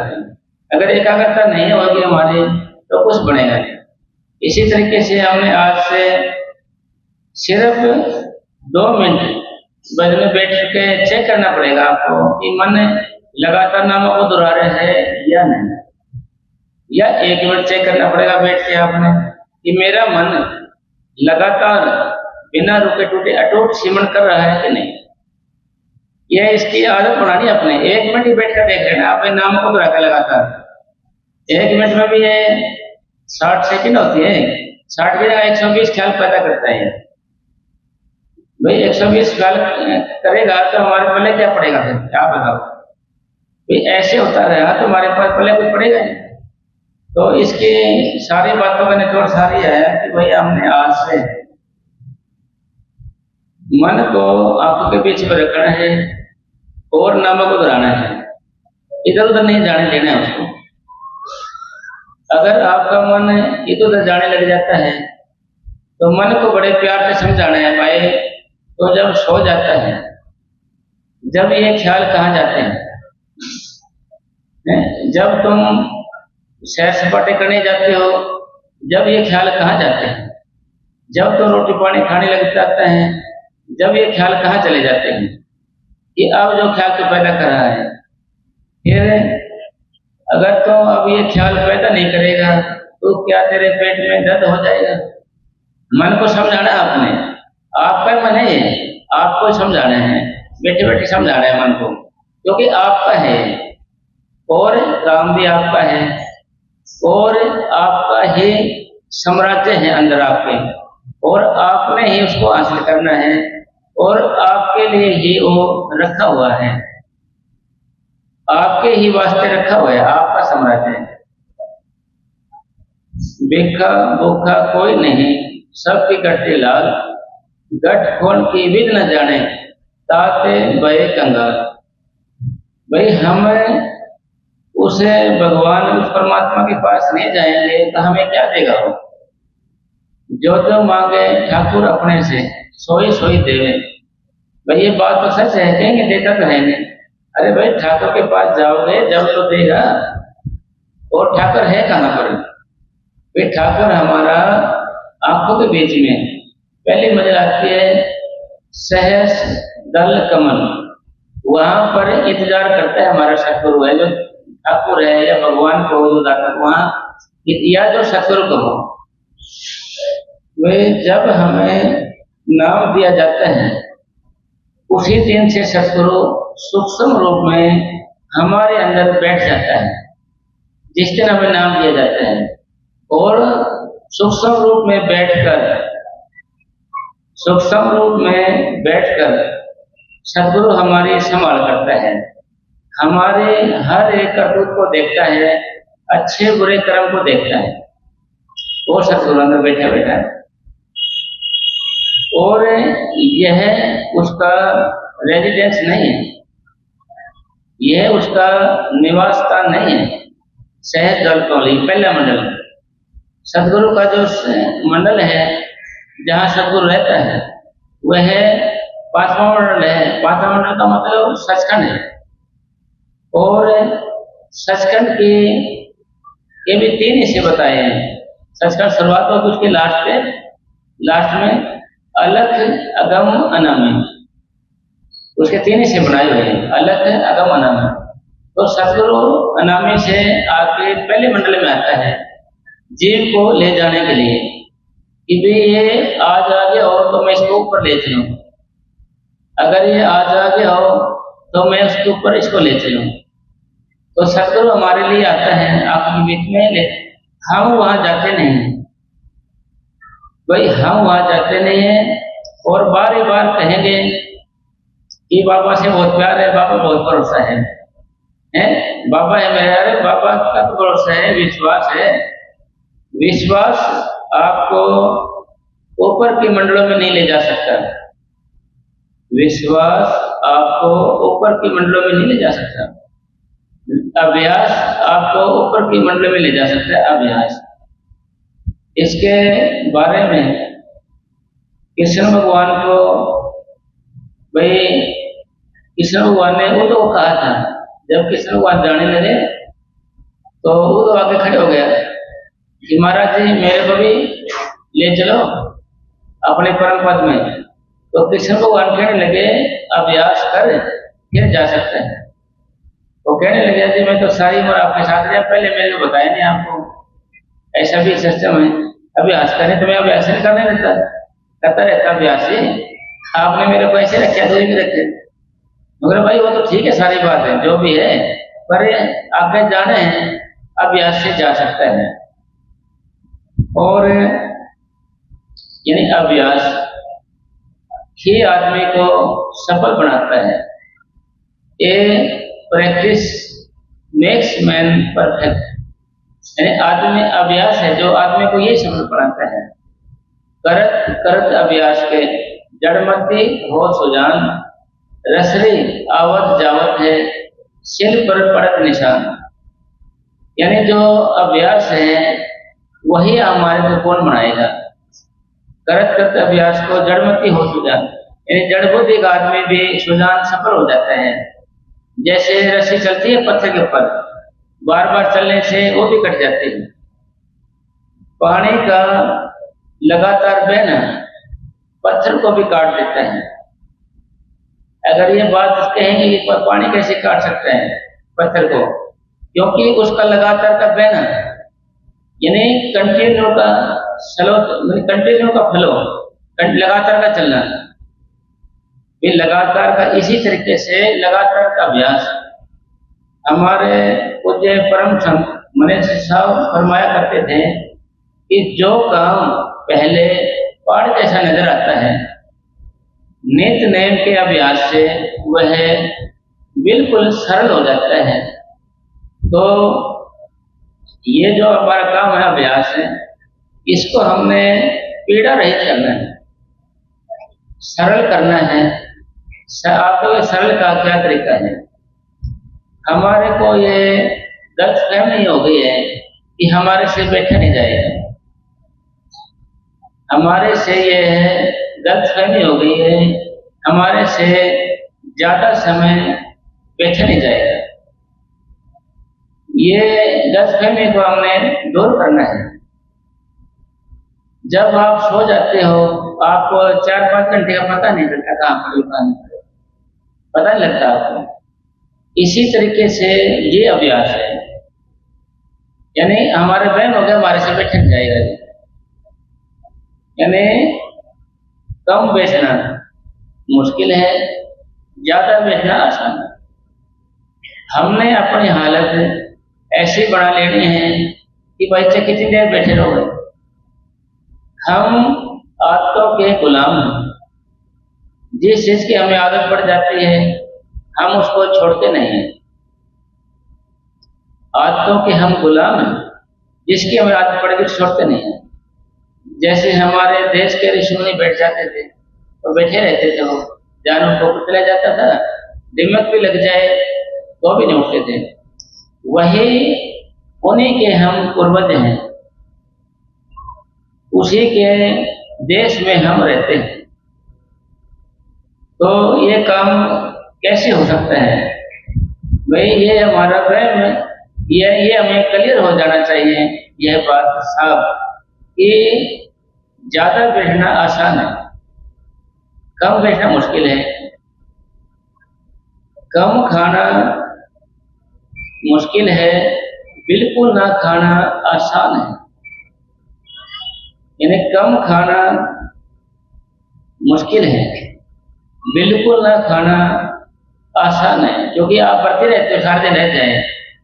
अगर एकाग्रता नहीं होगी हमारी तो कुछ बनेगा नहीं। इसी तरीके से हमने आज से सिर्फ 2 मिनट बज में बैठ के चेक करना पड़ेगा आपको कि मन लगातार नामों को दोहरा रहे है या नहीं, या 1 मिनट चेक करना पड़ेगा बैठ के आपने कि मेरा मन लगातार बिना रुके टूटे अटूट सिमरन कर रहा है कि नहीं। यह इसकी आदत बनानी अपने। 1 मिनट ही बैठ कर देख लेना अपने नाम को दोहरा कर लगातार। 1 मिनट में भी ये 60 सेकंड होती है, 60 की जगह 120 ख्याल पैदा करता है। भाई 120 ख्याल करेगा तो हमारे पल्ले क्या पड़ेगा? फिर आप बताओ। भाई ऐसे होता रहा तो हमारे पास पल्ले कुछ पड़ेगा नहीं। तो इसकी सारी बातों का निचोड़ सारी है कि भाई हमने आज से मन को आंखों के बीच में रखना है और नामों को दोहराना है, इधर उधर नहीं जाने देना है उसको। अगर आपका मन इधर उधर जाने लग जाता है तो मन को बड़े प्यार से समझाना है भाई, तो जब सो जाता है, जब ये ख्याल कहाँ जाते हैं? जब तुम सैर सपाटे करने जाते हो, जब ये ख्याल कहाँ जाते हैं? जब तुम रोटी पानी खाने लग जाते हैं, जब ये ख्याल कहाँ चले जाते हैं? कि अब जो ख्याल तो पैदा कर रहा है, फिर अगर तो अब ये ख्याल पैदा नहीं करेगा तो क्या तेरे पेट में दर्द हो जाएगा? मन को समझाना है आपने, आपका मन है ये, आपको समझाना है, बैठे बैठे समझाना है मन को, क्योंकि आपका है और काम भी आपका है और आपका ही साम्राज्य है अंदर आपके, और आपने ही उसको हासिल करना है और आपके लिए ही वो रखा हुआ है, आपके ही वास्ते रखा हुआ है, आपका साम्राज्य है। बेखा भूखा कोई नहीं, सबकी गट्टे लाल, गठ खोल की विद न जाने, ताते बये कंगाल। भाई हम उसे भगवान उस परमात्मा के पास नहीं जाएंगे तो हमें क्या देगा वो? जो जो मांगे ठाकुर अपने से, सोई सोई देवे। भाई ये बात तो सच है, कहेंगे देता तो है नहीं। अरे भाई ठाकुर के पास जाओगे जब तो देगा, और ठाकुर है कहाँ पर? भाई ठाकुर हमारा आंखों के बीच में पहली मंजिल आती है सहस दल कमल, वहां पर इंतजार करता है हमारा सतगुरु है, जो ठाकुर है या भगवान को जो दाता, वहां या जो सतगुरु कहो। वे जब हमें नाम दिया जाता है उसी दिन से सतगुरु सूक्ष्म रूप में हमारे अंदर बैठ जाता है, जिस दिन हमें नाम दिया जाता है, और सूक्ष्म रूप में बैठकर सतगुरु हमारी संभाल करता है, हमारे हर एक करतूत को देखता है, अच्छे बुरे कर्म को देखता है, वो सतगुरु अंदर बैठा बैठा है। और यह उसका रेजिडेंस नहीं है, यह उसका निवास स्थान नहीं है। सहज दल कौली पहला मंडल, सतगुरु का जो मंडल है जहाँ सतगुरु रहता है वह पांचवा मंडल है। पांचवा मंडल का मतलब सचखंड है, और सचखंड के भी 3 हिस्से बताए हैं। सचखंड शुरुआत होगी उसके लास्ट में अलख अगम अनामी, उसके 3 हिस्से बनाए हुए हैं, अलख अगम अनामी। तो सतगुरु अनामी से आके पहले मंडल में आता है जीव को ले जाने के लिए कि भाई ये आज आगे हो तो मैं इसको ऊपर ले चलूं, अगर ये आज आगे हो तो मैं उसके ऊपर इसको ले चलूं। तो सतगुरु हमारे लिए आता है आंखों के बीच में, ले हम वहां जाते नहीं भाई, हम वहां जाते नहीं है, और बार बार कहेंगे कि बाबा से बहुत प्यार है, बाबा बहुत भरोसा है, बाबा है मेरे, अरे बाबा का तो भरोसा है, विश्वास है। विश्वास आपको ऊपर के मंडलों में नहीं ले जा सकता, विश्वास आपको ऊपर के मंडलों में नहीं ले जा सकता, अभ्यास आपको ऊपर के मंडलों में ले जा सकता है, अभ्यास। इसके बारे में कृष्ण भगवान को, भाई कृष्ण भगवान ने वो तो कहा था, जब कृष्ण भगवान जाने लगे तो वो तो आगे खड़े हो गया कि महाराज जी मेरे को भी ले चलो अपने परम पद में। तो कृष्ण भगवान कहने लगे अभ्यास कर फिर जा सकते हैं। वो कहने लगे जी मैं तो सारी उम्र आपके साथ रहा, पहले मैंने बताया नहीं आपको, ऐसा भी सिस्टम है, अभ्यास करें तो मैं अभ्यास नहीं करने देता, करता रहता अभ्यास ही, आपने मेरे को ऐसे रखे दूरी भी रखे। मगर भाई वो तो ठीक है, सारी बात है जो भी है, पर आगे जाने हैं अभ्यास से जा सकता है। और यानी अभ्यास ही आदमी को सफल बनाता है। ये प्रैक्टिस मेक्स मैन परफेक्ट, यानी आदमी अभ्यास है जो आदमी को ये सफल बनाता है। करत करत अभ्यास के जड़मती हो सुजान, रसरी आवत जावत है सिर पर पड़त निशान। यानी जो अभ्यास है वही हमारे को कौन बनाएगा। करत करत अभ्यास को जड़मती हो सुजान, यानी जड़बुद्धि का आदमी भी सुजान सफल हो जाता है। जैसे रस्सी चलती है पत्थर के ऊपर, बार बार चलने से वो भी कट जाती है। पानी का लगातार बहना पत्थर को भी काट देता है। अगर ये बात कहेंगे कि पानी कैसे काट सकता है पत्थर को, क्योंकि उसका लगातार का बहना यानी कंटिन्यू का स्लो, कंटिन्यू का फ्लो, लगातार का चलना, फिर लगातार का इसी तरीके से लगातार का अभ्यास। हमारे पूज्य परम संत मनीष साहब फरमाया करते थे कि जो काम पहले पहाड़ जैसा नजर आता है, नित्य नेम के अभ्यास से वह बिल्कुल सरल हो जाता है। तो ये जो हमारा काम है अभ्यास है, इसको हमने पीड़ा रहित करना है, सरल करना है। आपको सरल का क्या तरीका है? हमारे को ये गलतफहमी हो गई है कि हमारे से बैठा नहीं जाएगा। हमारे से ये गलतफहमी हो गई है, हमारे से ज्यादा समय बैठा नहीं जाएगा। ये गलतफहमी को हमने दूर करना है। जब आप सो जाते हो आपको 4-5 घंटे का पता नहीं लगता, कहाँ पर पता नहीं लगता आपको। इसी तरीके से ये अभ्यास है, यानी हमारे बहन हो गया, हमारे से बैठा नहीं जाएगा। यानी कम बैठना मुश्किल है, ज्यादा बैठना आसान है। हमने अपनी हालत ऐसी बना लेनी है कि भाई चाहे कितनी देर बैठे रहोगे, हम आदतों के गुलाम हैं। जिस चीज की हमें आदत पड़ जाती है हम उसको छोड़ते नहीं हैं। आदतों के हम गुलाम हैं, जिसकी हमें आदत पड़ गई छोड़ते नहीं हैं। जैसे हमारे देश के ऋषि मुनि बैठ जाते थे तो बैठे रहते थे, वो जानों को कुचला जाता था, दिमाग भी लग जाए तो भी नहीं उठते थे। वही उन्हीं के हम पूर्वज हैं, उसी के देश में हम रहते हैं। तो ये काम कैसे हो सकता है भाई? ये हमारा वहम, ये हमें क्लियर हो जाना चाहिए यह बात साहब कि ज्यादा बैठना आसान है, कम बैठना मुश्किल है। कम खाना मुश्किल है, बिल्कुल ना खाना आसान है। यानी कम खाना मुश्किल है, बिल्कुल ना खाना आसान है। क्योंकि आप बढ़ते रहते हो, सारे दिन रह जाए,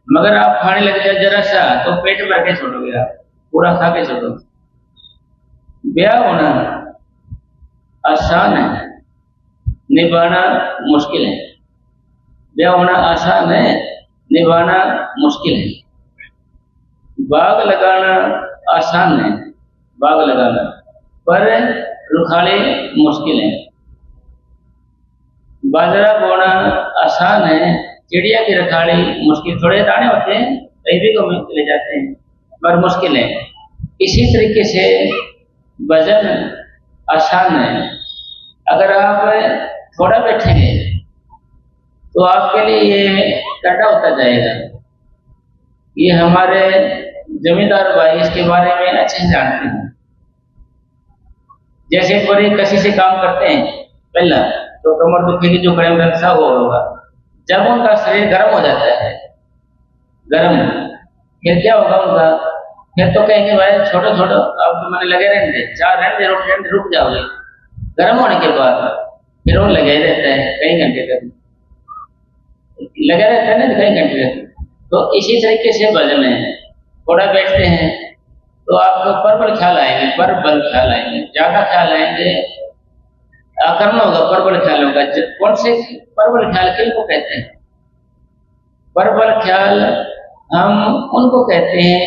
मगर आप खाने लग जाए जरा सा तो पेट भर के छोड़ोगे, आप पूरा खा के छोड़ोगे। ब्याह होना आसान है, निभाना मुश्किल है। ब्याह होना आसान है, निभाना मुश्किल है। बाग लगाना आसान है, बाग लगाना, पर रुखाले मुश्किल है। बाजरा बोना आसान है, चिड़िया की रखाली मुश्किल। थोड़े दाने होते हैं, कहीं भी को ले जाते हैं, पर मुश्किल है। इसी तरीके से वजन आसान है। अगर आप थोड़ा बैठेंगे तो आपके लिए ये कटा होता जाएगा। ये हमारे जमींदार भाई इसके बारे में अच्छे से जानते हैं। जैसे पूरी कसी से काम करते हैं पहला तो कमर दुखेगी, जो खड़े रखा वो होगा। जब उनका शरीर गर्म हो जाता है, गर्म, फिर क्या होगा उनका? फिर तो कहेंगे भाई छोटो छोटो, अब तो मैंने लगे रहने दे, 4 घंटे रुक जाओगे। गर्म होने के बाद फिर वो लगे रहता है कई घंटे तक, लगे रहता है ना कई घंटे तक। तो इसी तरीके से वजन है, थोड़ा बैठते हैं तो आपको परबल ख्याल आएंगे, परबल ख्याल आएंगे, ज्यादा ख्याल आएंगे करना होगा प्रबल ख्यालों का। कौन से प्रबल ख्याल किनको कहते हैं? प्रबल ख्याल हम उनको कहते हैं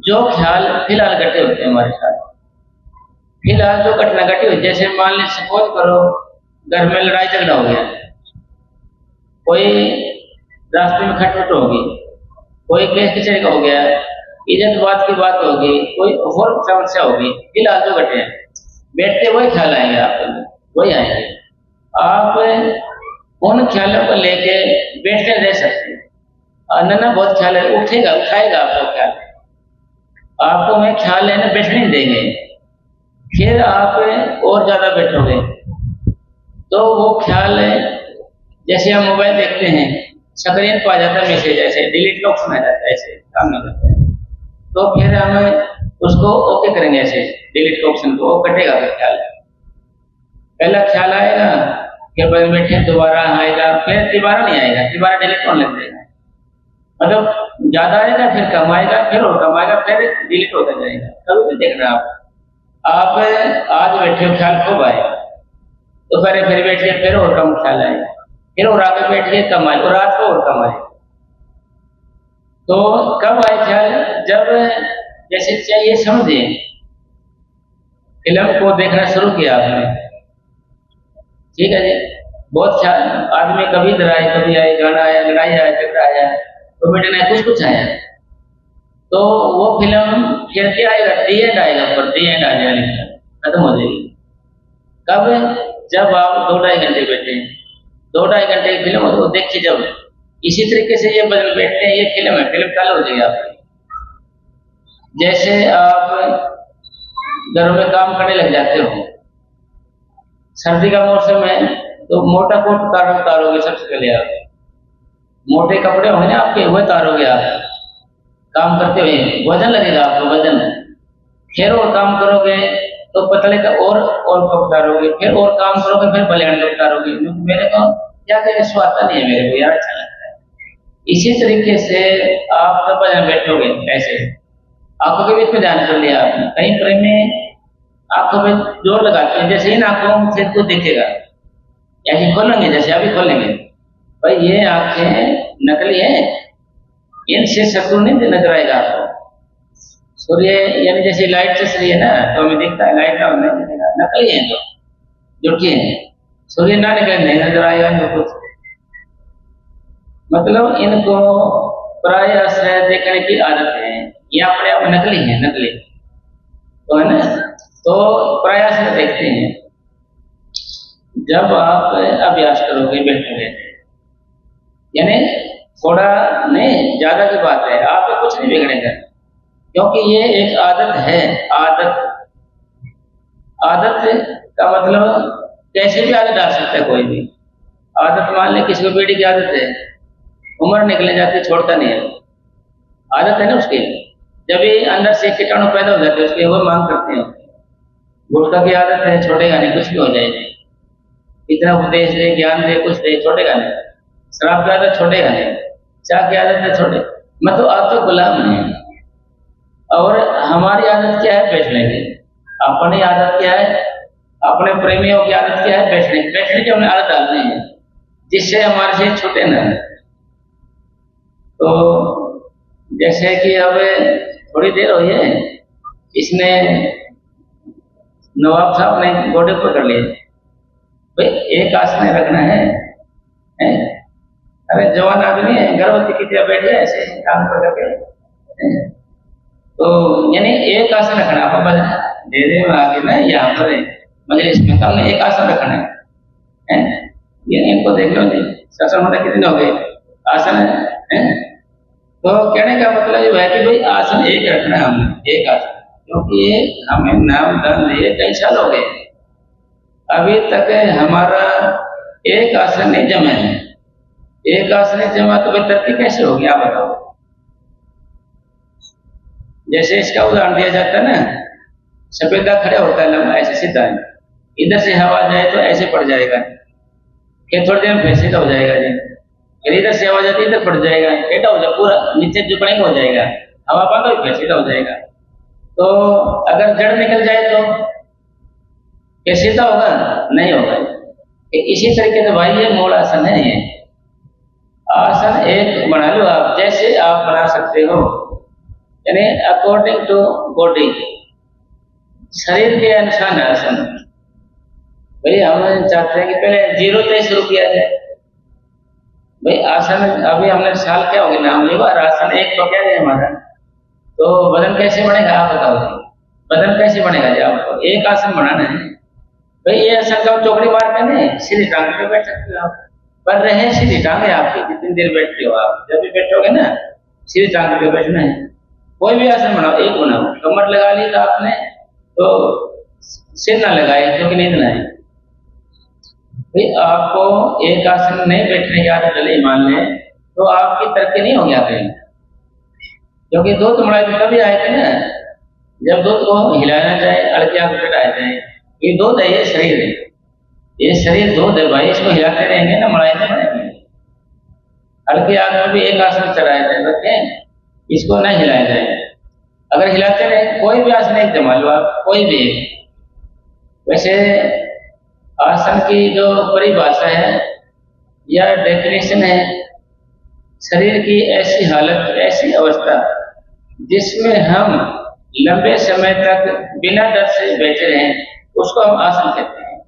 जो ख्याल फिलहाल घटे होते हैं हमारे साथ। फिलहाल जो घटना घटी हुई, जैसे मान लीजिए सपोज करो घर में लड़ाई झगड़ा हो गया, कोई रास्ते में खटपट होगी, कोई केस कचहरी का हो गया, इज्जत बात की बात होगी, कोई और समस्या होगी, फिलहाल जो घटे हैं बैठते वही ख्याल आएंगे, आपको वही आएंगे। आप उन ख्यालों को लेके बैठते रह सकते हैं। नन्ना बहुत ख्याल है, उठेगा उठाएगा आपको ख्याल, आपको मैं ख्याल लेने बैठने नहीं देंगे, फिर आप और ज्यादा बैठोगे तो वो ख्याल जैसे हम मोबाइल देखते हैं स्क्रीन पर आ जाता है मैसेज, ऐसे डिलीट का ऑप्शन आ जाता है, ऐसे काम नहीं करता है, तो फिर हम उसको ओके करेंगे, ऐसे डिलीट का ऑप्शन को, वो कटेगा फिर ख्याल। पहला ख्याल आएगा, फिर बाद में बैठे दोबारा आएगा, फिर दोबारा नहीं आएगा, दोबारा डिलीट होने लग जाएगा, मतलब ज्यादा आएगा फिर कम आएगा, फिर और कम आएगा, फिर डिलीट होता जाएगा। कभी भी देखना आप आज बैठे हो ख्याल खूब आएगा, तो फिर बैठ के फिर और कम ख्याल आएगा, फिर और आगे बैठ के कम आए, और रात को और कम आए। तो कब आए ख्याल? जब जैसे चाहिए समझे, फिल्म को देखना शुरू किया आपने, ठीक है जी, बहुत ख्याल, आदमी कभी इधर आए कभी आए, गाना आया, लड़ाई आया, झगड़ा आया, कॉमेडी आया, कुछ आया, तो वो फिल्म फिर क्या आएगा? दी एंड आएगा, पर दी एंड आ जाएगा, खत्म हो जाएगी। कब? जब आप 2-2.5 घंटे बैठे, 2-2.5 घंटे की फिल्म हो तो देखिए, जब इसी तरीके से ये बदल बैठते हैं, ये फिल्म है, फिल्म चालू हो जाएगी आपकी। जैसे आप घरों में काम करने लग जाते हो, सर्दी का मौसम है तो मोटा कोट उतारोगे, सबसे पहले आप मोटे कपड़े होंगे ना आपके, वह उतारोगे आप काम करते हुए, वजन लगेगा आपको, वजन। फिर और काम करोगे तो पतले का और उतारोगे, फिर और काम करोगे, फिर बलियान का उतारोगे। मेरे को क्या कहें, स्वाद नहीं है मेरे को यार, अच्छा लगता है। इसी तरीके से आप जब वजन बैठोगे ऐसे, आंखों के बीच में ध्यान कर लिया आपने, कहीं प्रेम में आंखों में जोर लगाते हैं, जैसे इन आंखों से कुछ दिखेगा, ऐसे खोलेंगे, जैसे अभी खोलेंगे, भाई ये आंखें नकली है, इनसे शत्रु नहीं नजर आएगा आपको। सूर्य यानी जैसे लाइट चस रही है ना, तो हमें दिखता है, लाइट का नहीं दिखेगा, नकली है, जो झूठी है। सूर्य ना निकले नहीं नजर आएगा जो कुछ, मतलब इनको प्राय आश्रय देखने की आदत है, ये अपने आप नकली है, नकली तो है ना, तो प्राय आश्रय देखते हैं। जब आप अभ्यास करोगे बैठोगे, यानी थोड़ा नहीं, ज्यादा की बात है, आप कुछ नहीं बिगड़ेगा, क्योंकि ये एक आदत है। आदत का मतलब कैसे भी आदत डाल सकता है कोई भी। आदत मान ले किसी को बीड़ी की आदत है, उम्र निकले जाती छोड़ता नहीं है, आदत है ना उसकी, जब ये अंदर से कीटाणु पैदा हो जाते हैं उसके, वो मांग करते हैं। गुटखा की आदत है, छोड़ेगा नहीं, कुछ भी हो जाएगी, इतना उपदेश दे, ज्ञान दे, कुछ दे, छोड़ेगा नहीं। शराब की आदत छोड़ेगा नहीं, चाय की आदत है, छोड़े, मतलब आप तो गुलाम नहीं। और हमारी आदत क्या है? बैठने की। अपनी आदत क्या है? अपने प्रेमियों की आदत क्या है? बैठने की हमने आदत डालनी है, जिससे हमारे से छूटे ना। तो जैसे कि अब थोड़ी देर हुई है, इसने नवाब साहब ने घोड़े पकड़ लिए, भाई एक आसन रखना है? अरे जवान आदमी है, गर्भवती की तरह बैठ गया ऐसे काम करके, तो यानी एक आसन रखना, आप धीरे आगे ना, यहाँ पर मजलिस में हमने एक आसन रखना है, यानी इनको देख लो जी, शासन होता कितने हो गए आसन है। तो कहने का मतलब ये है कि भाई आसन एक रखना है हमने, एक आसन, क्योंकि हमें नाम दान दिए कई साल हो गए, अभी तक हमारा एक आसन नहीं जमा है। एक आसन नहीं जमा तो भाई तरक्की कैसे होगी आप बताओ। जैसे इसका उदाहरण दिया जाता है ना, सफेदा खड़ा होता है लंबा ऐसे सीधा है, इधर से हवा जाए तो ऐसे पड़ जाएगा, फिर थोड़ी देर में फिर सीधा हो जाएगा जी, फिर इधर से हवा जाती है इधर पड़ जाएगा, टेढ़ा हो जाएगा, पूरा नीचे झुकने हो जाएगा, हवा पालो फिर सीधा हो जाएगा। तो अगर जड़ निकल जाए तो क्या सीधा होगा? नहीं होगा। इसी तरीके से भाई ये मूल आसन है। ये आसन एक बना लो आप, जैसे आप बना सकते हो, यानी अकॉर्डिंग टू बॉडी, शरीर के अनुसार आसन। भाई हम चाहते हैं कि पहले 0 से शुरू किया जाए। भाई आसन अभी हमने साल क्या हो गया नाम लिया और आसन एक तो क्या है हमारा, तो वजन कैसे बढ़ेगा आप बताओ जी, वजन कैसे बढ़ेगा जी? आपको एक आसन बनाना है। भाई ये आसन का चौकड़ी मार के नहीं, सीधी टांग पे बैठ सकते हो आप, पर रहे सीधी टांग है आपकी, जितनी देर बैठते हो आप, जब भी बैठोगे ना सीधी टांग पे बैठना है। कोई भी आसन बनाओ, एक बनाओ, कमर लगा ली तो आपने, तो सिर ना लगाए क्योंकि नींद ना है। भाई आपको एक आसन नहीं बैठने की आदत डली मान ले तो आपकी तरक्की नहीं होगी आगे, क्योंकि दूध मड़ाए तो तभी आए थे ना जब दूध को हिलाना जाए, अड़के आग आए जाए। ये दूध है, ये शरीर है, ये शरीर दूध है भाई, इसको हिलाते रहेंगे ना मड़ाए नहीं बढ़ेंगे। हल्की आग में भी एक आसन चलाया जाए, रखें इसको ना हिलाया जाए। अगर हिलाते रहे कोई भी आसन एक जमा लो आप, कोई भी एक। वैसे आसन की जो परिभाषा है या डेफिनेशन है, शरीर की ऐसी हालत, ऐसी अवस्था जिसमें हम लंबे समय तक बिना दर्द से बैठे रहें, उसको हम आसन कहते हैं।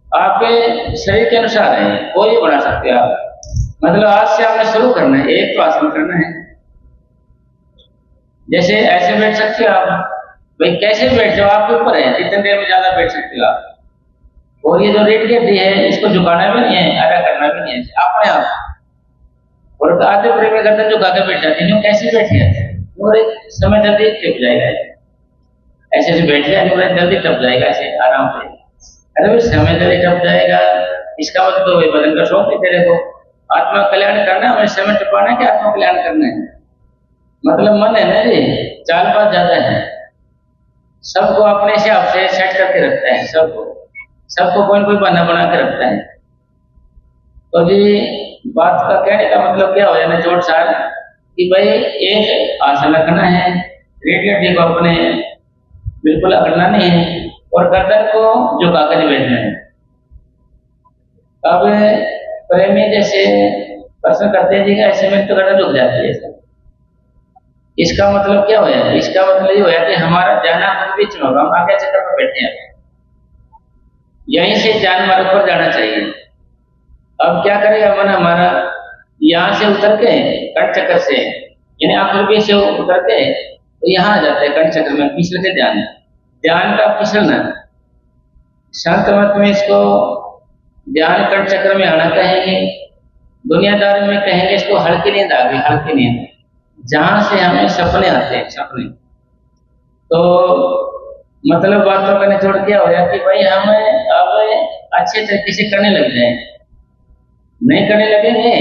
आपके शरीर के अनुसार है, कोई भी बना सकते हैं आप। मतलब आज से आपने शुरू करना है, एक तो आसन करना है। जैसे ऐसे बैठ सकते हो आप, भाई कैसे बैठ जाओ आपके ऊपर है, जितने देर में ज्यादा बैठ सकते हो आप। और ये जो रीढ़ की हड्डी है इसको झुकाना भी नहीं है, आधा करना भी नहीं है, अपने आप। और आधे पूरे में गर्दन झुका के बैठ जाते हैं, कैसे बैठ गया और एक समय जल्दी टप जाएगा, ऐसे ऐसे बैठ जाए जल्दी टप जाएगा, ऐसे आराम से। अरे भाई समय जल्दी टप जाएगा, इसका मतलब तो बदन का शौक है तेरे को, आत्मा कल्याण करना है, हमें समय टपाना है कि आत्मा कल्याण करना है। मतलब मन है ना जी, चालबाज ज्यादा है, सबको अपने हिसाब से सेट करके रखता है, सबको कोई कोई बहाना बना के रखता है। तो जी बात का कहने का मतलब क्या हो जाए ना, जोड़ सार कि भाई एक आसन रखना है, रीढ़ की हड्डी को अपने बिल्कुल अकड़ना नहीं है और गर्दन को झुका कर बैठना है। अब प्रेमी जैसे प्रश्न करते हैं जी ऐसे में तो गर्दन झुक जाती है, इसका मतलब क्या होया? इसका मतलब ये होया कि हमारा जाना बीच में होगा, हम आगे चक्कर में बैठे हैं, यहीं से जान हमारे ऊपर जाना चाहिए। अब क्या करेगा मन हमारा, यहाँ से उतर के कंठ चक्र से, यानी आंखों बीच से उतर के तो यहाँ आ जाते हैं कंठ चक्र में, फिसल के ध्यान का फिसलना। शांत मत में इसको ध्यान कंठ चक्र में आना कहेंगे, दुनियादार में कहेंगे इसको हल्की नींद आ गई, हल्की नींद, जहां से हमें सपने आते हैं, सपने। तो मतलब बातों का निचोड़ क्या हो जाए कि भाई हमें अब अच्छे तरीके से करने लग जाए, नहीं करने लगेंगे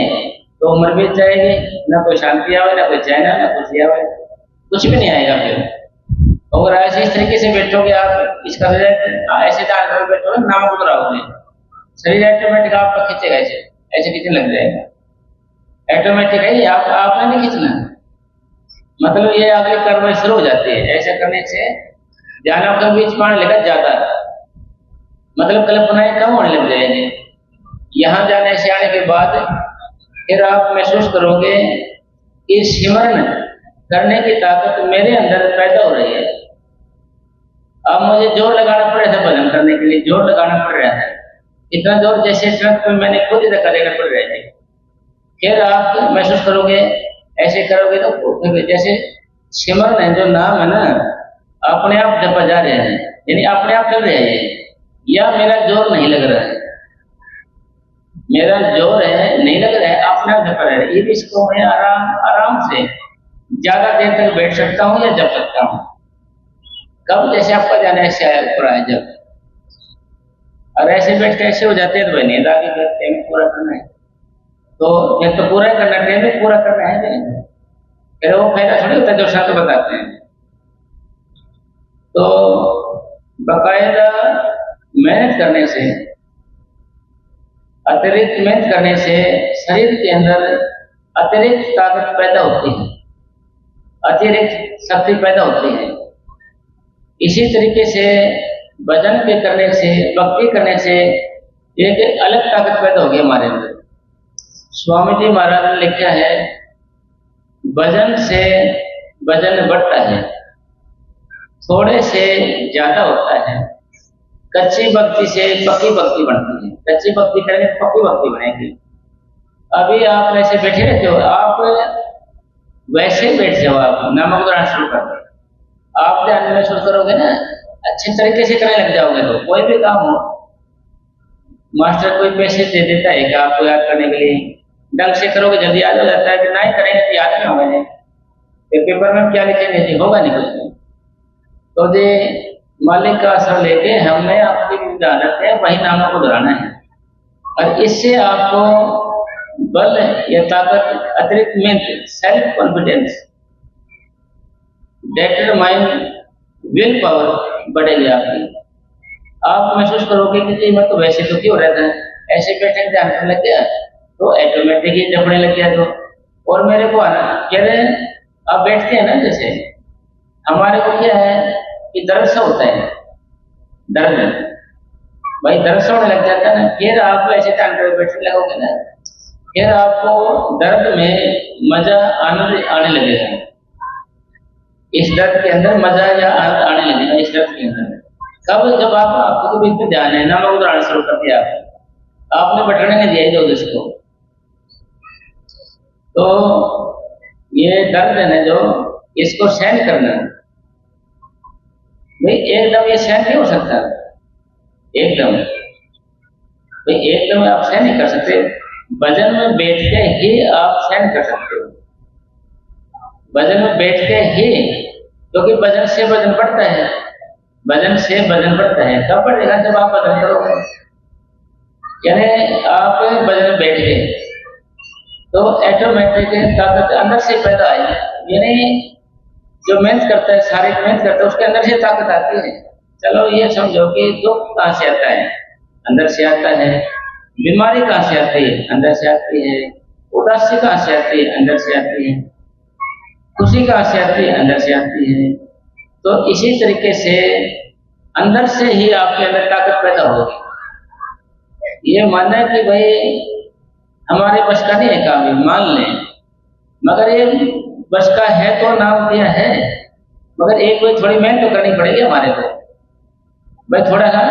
तो उम्र बीत जाएगी, ना कोई शांति आवे, ना कोई चैन आवे, ना खुशी आवे, कुछ भी नहीं आएगा फिर। और ऐसे इस तरीके से बैठोगे आप, इसका ऐसे डाल बैठोगे नामक दोहराओगे, शरीर ऑटोमेटिक आपका खींचेगा, ऐसे खींचने लग जाएगा ऑटोमेटिक है, आपने नहीं खींचना। मतलब ये अगली कर्म शुरू हो जाती है, ऐसे करने से ध्यान आपका बीच पाने लगा ज्यादा, मतलब कल्पनाएं कम होने लग जाएंगी। यहाँ जाने से आने के बाद फिर आप महसूस करोगे कि सिमरन करने की ताकत मेरे अंदर पैदा हो रही है। अब मुझे जोर लगाना पड़ रहा था भजन करने के लिए, जोर लगाना पड़ रहा है, इतना जोर जैसे ट्रक में मैंने खुद ही धक्का देना पड़ रहा है। फिर आप महसूस करोगे, ऐसे करोगे तो जैसे सिमरन है, जो नाम है ना, अपने आप जपा जा रहे हैं, यानी अपने आप चल रहे हैं, या मेरा जोर नहीं लग रहा है, मेरा जोर है नहीं लग रहा है, अपने आप जपा रहा है। ये इसको मैं आराम से ज्यादा देर तक बैठ सकता हूँ या जप सकता हूँ। कब? जैसे आपका जाना ऐसे आया ऊपर आया जब, और ऐसे बैठ के ऐसे हो जाते हैं तो भाई नींद आगे टाइम पूरा करना है, तो जब तो पूरा करना टाइम में पूरा करना है नहीं, फिर वो फायदा थोड़ी होता है जो शांत बताते हैं। तो बाकायदा मेहनत करने से, अतिरिक्त मेहनत करने से शरीर के अंदर अतिरिक्त ताकत पैदा होती है, अतिरिक्त शक्ति पैदा होती है। इसी तरीके से भजन के करने से, भक्ति करने से एक अलग ताकत पैदा होगी हमारे अंदर। स्वामी जी महाराज ने लिखा है, भजन से भजन बढ़ता है, थोड़े से ज्यादा होता है, कच्ची भक्ति से पक्की भक्ति बनती है। कच्ची भक्ति करेंगे तो पक्की भक्ति बनेगी। अभी आप ऐसे बैठे रहते हो, आप वैसे बैठ जाओ, आप नामक उदाहरण शुरू कर दो, आप ध्यान में शुरू करोगे ना, अच्छे तरीके से करने लग जाओगे। तो कोई भी काम हो, मास्टर कोई पैसे दे देता है कि आपको याद करने के लिए, ढंग से करोगे जल्दी याद हो जाता है, कि नहीं करेंगे तो याद नहीं होगा। नहीं पेपर में क्या लिखेंगे जी, होगा नहीं कुछ नहीं। तो जी मालिक का असर लेके हमने आपकी ध्यान रखते हैं, वही नामों को दोहराना है, और इससे आपको बल या ताकत, अतिरिक्त मेहनत, self confidence, determine will power बढ़ेगी आपकी। आप महसूस करोगे कि जी मैं तो वैसे तो क्यों रहता है, ऐसे बैठे ध्यान करने लग गया तो ऑटोमेटिक ही जपने लग गया। तो और मेरे को आना कह रहे हैं, आप बैठते हैं ना, जैसे हमारे को क्या है कि दर्द सा होता है, दर्द भाई दर्द सा होने लग जाता है ना, फिर आप ऐसे ध्यान कर बैठने लगोगे ना, फिर आपको दर्द में मजा आने लगेगा। इस दर्द के अंदर मजा या आनंद आने लगेगा। इस दर्द के अंदर कब, जब आप आपको बीच में ध्यान है, नाम उदाहरण शुरू कर दिया आपने बटने नहीं दिया जो जिसको, तो ये दर्द है ना जो, इसको सहन करना भाई, एकदम ये सहन नहीं हो सकता, एकदम भाई एकदम आप सहन नहीं कर सकते। भजन में बैठ के ही आप सहन कर सकते हो, भजन में बैठ के ही, क्योंकि भजन से भजन बढ़ता है, भजन से भजन बढ़ता है। कब बढ़ेगा, जब आप भजन करोगे, यानी आप भजन में बैठ गए तो ऑटोमेटिक ताकत अंदर से पैदा आई, यानी जो मेहनत करता है, शारीरिक मेहनत करता है, उसके अंदर से ताकत आती है। चलो ये समझो कि दुख कहाँ से आता है, अंदर से आता है। बीमारी कहाँ से आती है, अंदर से आती है। उदासी कहाँ से आती है, अंदर से आती है। खुशी कहाँ से आती है, अंदर से आती है। तो इसी तरीके से अंदर से ही आपके अंदर ताकत पैदा होगी। ये मानना है कि भाई हमारे बस का नहीं है काम, मान लें, मगर ये बस का है तो नाम दिया है, मगर एक कोई थोड़ी मेहनत तो करनी पड़ेगी हमारे को। भाई थोड़ा सा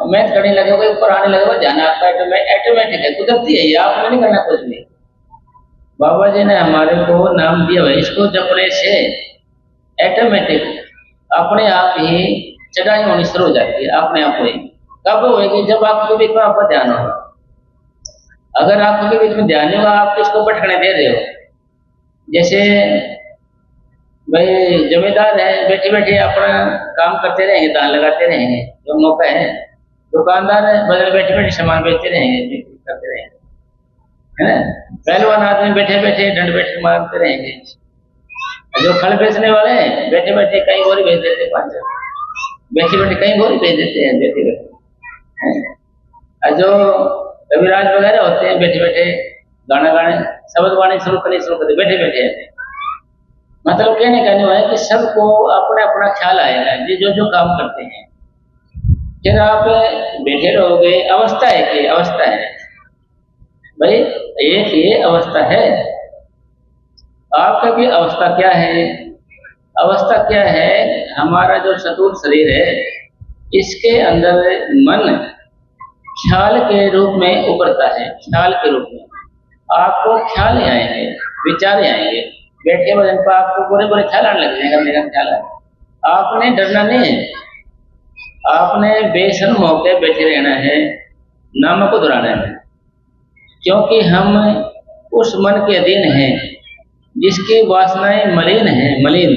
मेहनत करने लगेगा, ऊपर आने लगेगा, ध्यान आपका ऑटोमेटिक है, कुदरती है, ये आपको नहीं करना कुछ भी। बाबा जी ने हमारे को नाम दिया है, इसको जपने से ऑटोमेटिक अपने आप ही चढ़ाई होनी शुरू हो जाती है, अपने आप ही। कब होगी, जब आपके बीच में आपका ध्यान होगा। अगर आपके बीच में ध्यान होगा, आप किसको भटकने दे रहे हो। जैसे भाई जमींदार है, बैठे बैठे अपना काम करते रहेंगे, दान लगाते रहेंगे, जो मौका है। दुकानदार है, बदल बैठे बैठे सामान बेचते रहेंगे, करते रहेंगे, है ना। पहलवान आदमी बैठे बैठे डंड बैठे मारते रहेंगे। जो फल बेचने वाले हैं, बैठे बैठे कहीं गोरी बेच देते, 5 बैठे बैठे कहीं गोरी बेच देते हैं, बैठे बैठे। जो कविराज वगैरह होते हैं, बैठे बैठे गाना गाने, शब्द वाणी शुरू करते बैठे बैठे। मतलब कहने का नहीं है कि सबको अपना अपना ख्याल आएगा, ये जो जो काम करते हैं। फिर आप बैठे रहोगे, अवस्था है कि अवस्था है भाई, एक ये अवस्था है। आपका भी अवस्था क्या है, अवस्था क्या है, हमारा जो चतुर शरीर है, इसके अंदर मन ख्याल के रूप में उभरता है। ख्याल के रूप में आपको ख्याल आएंगे, विचार आएंगे। बैठे वजन पर आपको बुरे बुरे ख्याल आने लग जाएगा। मेरा ख्याल है, आपने डरना नहीं है, आपने बेशर्म होकर बैठे रहना है, नाम को दोहराना है। क्योंकि हम उस मन के अधीन हैं जिसकी वासनाएं मलिन हैं, मलिन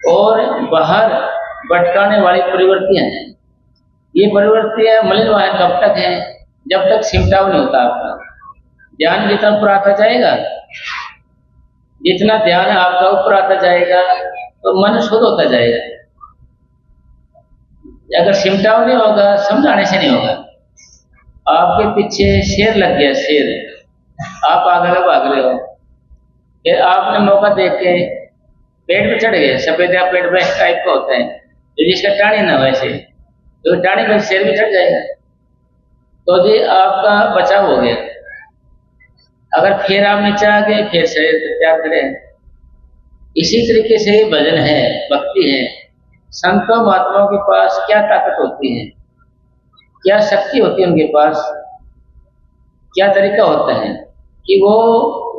और बाहर भटकाने वाली प्रवृत्तियां हैं। ये प्रवृत्तियां मलिन वाले कब तक है, जब तक सिमटाव नहीं होता आपका। ध्यान जितना ऊपर आता जाएगा, जितना ध्यान आपका ऊपर आता जाएगा, तो मन शुद्ध होता जाएगा। अगर सिमटाव नहीं होगा, समझाने से नहीं होगा। आपके पीछे शेर लग गया, शेर, आप आगे भाग रहे हो, फिर आपने मौका देख के पेड़ पे चढ़ गए। सफेद या पेड़ पे इस टाइप का होता है, जो जिसका टाणी ना वैसे, तो डाणी पर शेर भी चढ़ जाएगा। तो जी आपका बचाव हो गया। अगर फिर आप नीचे आ गए फिर शरीर त्याग करें। इसी तरीके से भजन है, भक्ति है। संतों महात्माओं के पास क्या ताकत होती है, क्या शक्ति होती है उनके पास, क्या तरीका होता है कि वो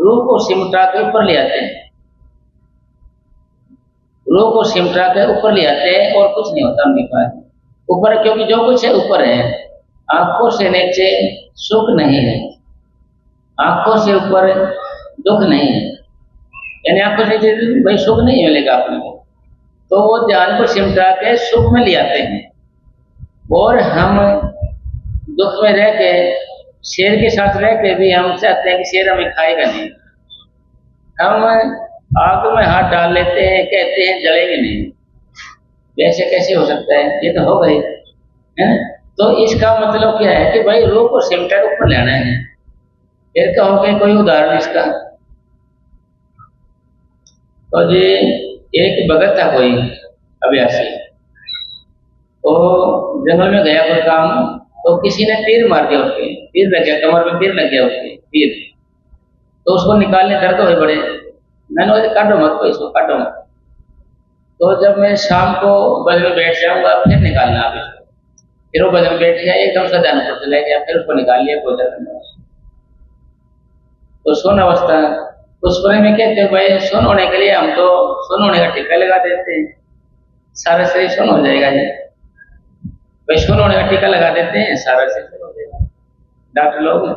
रूह को सिमटा के ऊपर ले आते हैं, रूह को सिमटा के ऊपर ले आते हैं और कुछ नहीं होता उनके पास ऊपर, क्योंकि जो कुछ है ऊपर है। आंखों से नीचे सुख नहीं है, आंखों से ऊपर दुख नहीं है, यानी आंखों से नीचे भाई सुख नहीं मिलेगा अपने को। तो वो ध्यान को सिमटा के सुख में ले आते हैं और हम दुख में रह के शेर के साथ रह के भी हम चाहते हैं कि शेर हमें खाएगा नहीं। हम आग में हाथ डाल लेते हैं, कहते हैं जलेंगे नहीं। वैसे कैसे हो सकता है, ये तो हो गई है ना। तो इसका मतलब क्या है कि भाई रूह को सिमटा के ऊपर लेना है। फिर कहोगे कोई उदाहरण इसका, तो जी एक भगत था कोई अभ्यासी, तो जंगल में गया कोई काम, तो किसी ने तीर मार दिया, उसके तीर लग गया, कमर में तीर लग गया उसके तीर। तो उसको निकालने दर्द हुए बड़े, मैंने बोला काटो मत, कोई इसको काटो मत। तो जब मैं शाम को बज में बैठ जाऊंगा फिर निकालना आप इसको। फिर वो बज में बैठ गया, एकदम से ध्यान पर चला गया, फिर उसको निकाल लिया, कोई दर्द नहीं। तो सुन अवस्था उस समय में कहते हैं भाई सुन होने के लिए हम तो सुन होने का टीका लगा देते हैं, सारा शरीर सुन हो जाएगा जी। भाई सुन होने का टीका लगा देते हैं, सारा शरीर सुन हो जाएगा। डॉक्टर लोग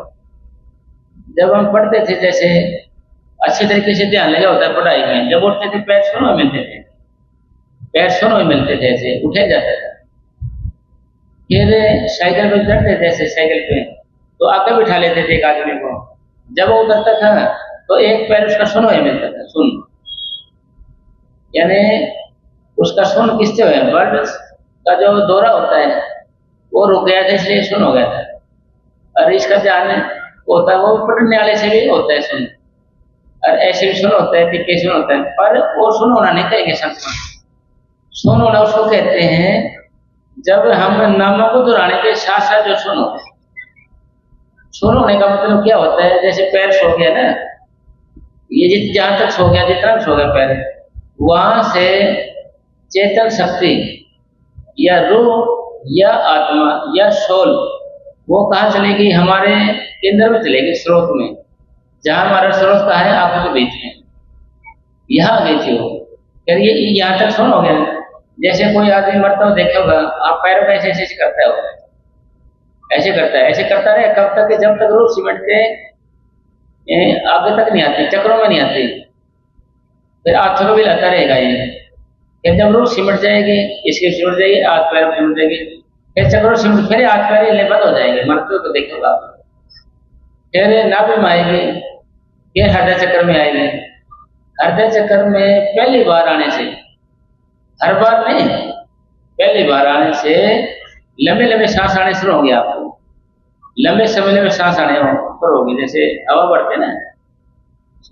जब हम पढ़ते थे, जैसे अच्छे तरीके से ध्यान लगा होता है पढ़ाई में, जब उठते थे पैर सुन हुए मिलते थे, पैर सुन हुए मिलते थे, ऐसे उठे जाता था। फिर साइकिल पे चढ़ते थे, ऐसे साइकिल पे तो आगे बिठा लेते थे एक आदमी को, जब वो उतरता था तो एक पैर उसका सुन हुए मिलता था। सुन यानी उसका सुन किससे हुआ, ब्लड का जो दौरा होता है वो रुक गया था, इसलिए सुन हो गया था। और इसका ध्यान होता है वो पढ़ने वाले से भी होता है सुन, और ऐसे भी सुन होता है, तिक्के सुन होता है, पर वो सुन होना नहीं कहेंगे संत। सुन होना उसको कहते हैं जब हम नामों को दोहराने के साथ साथ जो सुन होते हैं। सुन होने का मतलब क्या होता है, जैसे पैर सो गया ना, ये जहां तक सो गया, जितना सो गया पैर, वहां से चेतन शक्ति या रूह या आत्मा या सोल वो कहाँ चलेगी, हमारे केंद्र में चलेगी, स्रोत में। जहां हमारा स्रोत कहाँ है, आंखों के बीच में, यहाँ गई थी वो। फिर ये यहाँ तक सुन हो गया। जैसे कोई आदमी मरता हो देखा होगा, आप पैर में ऐसे ऐसे करता है, ऐसे करता है, ऐसे करता रहे कब तक, जब तक रूह सिमट के आगे तक नहीं आती, चक्रों में नहीं आती, फिर हाथों को भी लाता रहेगा ये। फिर जब रूह सिमट जाएगी, इसकी सिमट जाएगी, हाथ पैर सिमट जाएगी, फिर चक्रों सिमट, फिर हाथ पैर हिलने बंद हो जाएंगे, मरते हो तो देखोगा। फिर नाभि में आएगी, फिर हृदय चक्र में आएगी। हृदय चक्र में पहली बार आने से, हर बार नहीं, पहली बार आने से लंबे लंबे सांस आने शुरू होंगे आपको, लंबे समय में सांस आने शुरू होगी, जैसे हवा बढ़ते ना,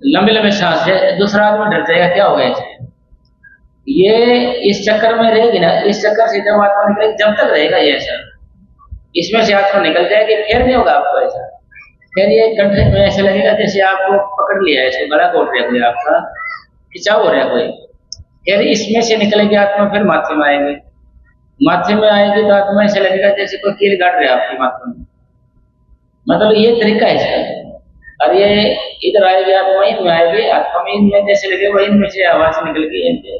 लंबे लंबे सांस है। दूसरा आदमी डर जाएगा, क्या हो गया इसे, ये इस चक्कर में रहेगी ना, इस चक्कर से जब आत्मा निकलेगी, जब तक रहेगा ये ऐसा, इसमें से आत्मा निकल जाएगी, फिर नहीं होगा आपको ऐसा। फिर ये कंठे में ऐसे लगेगा जैसे आपको पकड़ लिया, ऐसे गला घोट रहा कोई, आपका खिंचाव हो रहा है कोई। फिर इसमें से निकलेगी आत्मा, फिर माथे में आएगी, माथे में आएगी तो आत्मा ऐसे लगेगा जैसे कोई कील काट रहा है आपके माथे में। मतलब ये तरीका है इसका। और ये इधर आएगी आत्मा, इनमें आएगी आत्मा में, इनमें जैसे लगे वही इनमें से आवाज निकल गई, इनके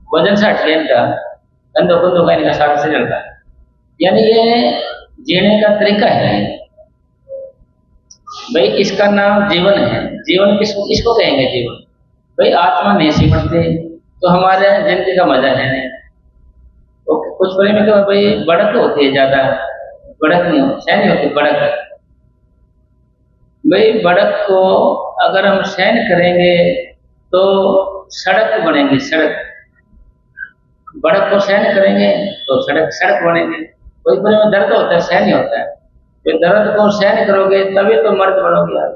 वजन से हट गया, इनका कंधों कुंधों का इनका साथ से चलता है। यानी ये जीने का तरीका है भाई, इसका नाम जीवन है। जीवन किसको कहेंगे जीवन? भाई आत्मा नहीं सिमटते तो हमारे जिंदगी का मजा है नहीं। तो कुछ बड़े में तो भाई बढ़त होती है, ज्यादा बढ़त नहीं होती, सहन होती बढ़त। भाई बढ़त को अगर हम सहन करेंगे तो सड़क बनेगी, सड़क। बढ़त को सहन करेंगे तो सड़क बनेगी। कोई बड़े में दर्द होता है, सहन नहीं होता है, तो दर्द को सहन करोगे तभी तो मर्द बनोगे आप।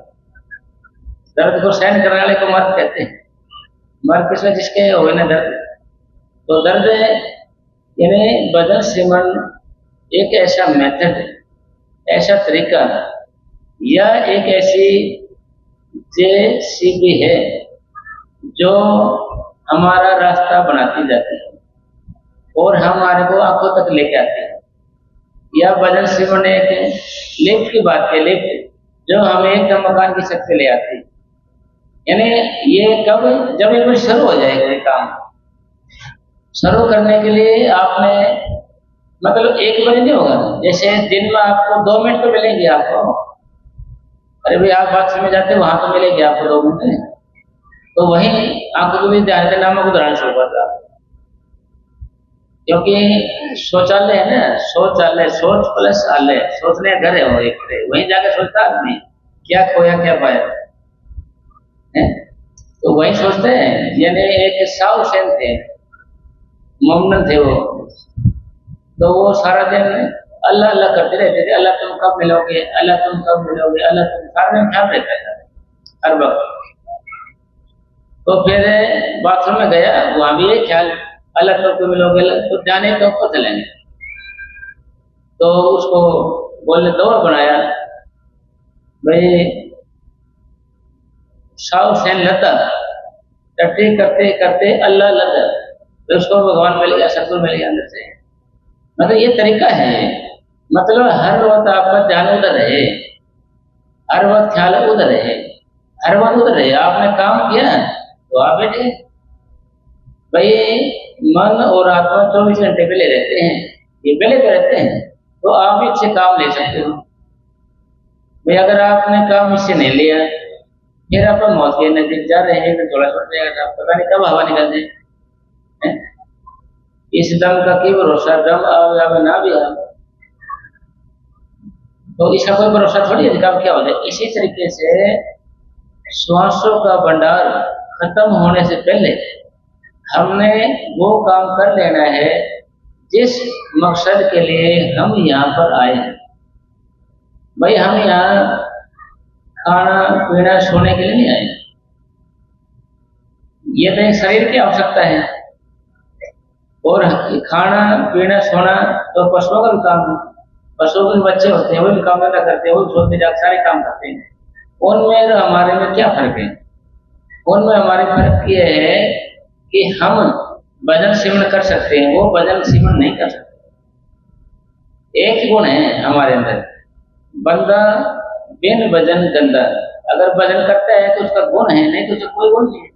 दर्द को सहन करने वाले को मर्द कहते हैं। मर्द किसमें, जिसके हो ना दर्द। तो दर्द यानी बदन सिमन एक ऐसा मेथड, ऐसा तरीका या एक ऐसी जेसीबी है जो हमारा रास्ता बनाती जाती है और हमारे को आंखों तक लेके आती है। या भजन श्रीमन ने एक लिफ्ट की बात की, लिफ्ट जो हमें एकदम मकान की छत पे ले आती है। यानी ये कब, जब ये शुरू हो जाएगा ये काम। शुरू करने के लिए आपने मतलब एक बार नहीं होगा। जैसे दिन में आपको 2 मिनट तो मिलेंगे आपको, अरे भाई आप बाथरूम में जाते हो वहां तो मिलेंगे आपको 2 मिनट, तो वही आपको भी ध्यान देना। मैं उदाहरण शुरू करता, क्योंकि शौचालय है ना, शौचालय, सोच प्लस आलय, सोचने घर है वो एक, वहीं जाकर सोचता आदमी क्या खोया क्या पाया है, तो वही सोचते हैं। यानी एक शाह हुसैन थे, मोमन थे वो, तो वो सारा दिन अल्लाह अल्लाह करते रहते थे, अल्लाह तुम कब मिलोगे, अल्लाह तुम कब मिलोगे, अल्लाह तुम, सारा दिन ख्याल रहता था हर वक्त। तो फिर बाथरूम में गया, वहां भी ये ख्याल अल्लाह तुमको मिलोगे, तो जाने तो को चलेंगे। तो उसको बोलने दौड़ बनाया, भाई शाह हुसैन लता टट्टी करते करते अल्लाह लता, तो उसको भगवान मिल गया, सतगुरु मिल गया अंदर से। मतलब ये तरीका है, मतलब हर वक्त आपका ध्यान उधर रहे, हर वक्त ख्याल उधर रहे, हर वक्त उधर रहे। आपने काम किया तो आप बैठे, भाई मन और आत्मा 24 घंटे पहले रहते हैं, ये पहले तो रहते हैं, तो आप इससे काम ले सकते हो। भाई अगर आपने काम इससे नहीं लिया, फिर आप मौत के नजदीक जा रहे हैं, थोड़ा छोड़ जाएगा, पता नहीं कब हवा निकल जाए। इस दम का की भरोसा, दम आवे ना भी आवे, तो इसका कोई भरोसा थोड़ी है कब क्या हो जाए। इसी तरीके से श्वासों का भंडार खत्म होने से पहले हमने वो काम कर लेना है जिस मकसद के लिए हम यहाँ पर आए हैं। भाई हम यहाँ खाना पीना सोने के लिए नहीं आए, ये तो शरीर की आवश्यकता है, और खाना पीना सोना तो पशुओं का भी काम है। पशुओं के बच्चे होते हैं, वो भी काम धंधा करते हैं, वो सोते जाते सारे काम करते हैं। उनमें हमारे में क्या फर्क है? उनमें हमारे फर्क ये है कि हम भजन सिमरन कर सकते हैं, वो भजन सिमरन नहीं कर सकते। एक गुण है हमारे अंदर, बंदा बिन भजन गंदा। अगर भजन करता है तो उसका गुण है, नहीं तो उसका कोई गुण नहीं है।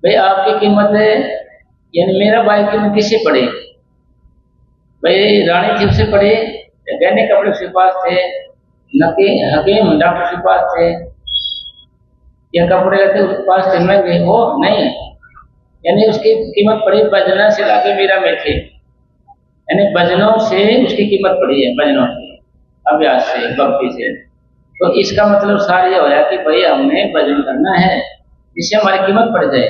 भाई आपकी कीमत है, यानी मेरा भाई कीमत किसी पड़े, भाई रानी थी उससे पड़े, गहने कपड़े उसके पास थे, हकीम डॉक्टर के पास थे, या कपड़े लेते उसके पास थे, महंगे वो नहीं, यानी उसकी कीमत पड़ी भजना से लाके मीरा में थे, यानी भजनों से उसकी कीमत पड़ी है, भजनों से, अभ्यास से, भक्ति से। तो इसका मतलब सार ये होया कि भाई हमने भजन करना है जिससे हमारी कीमत पड़ जाए।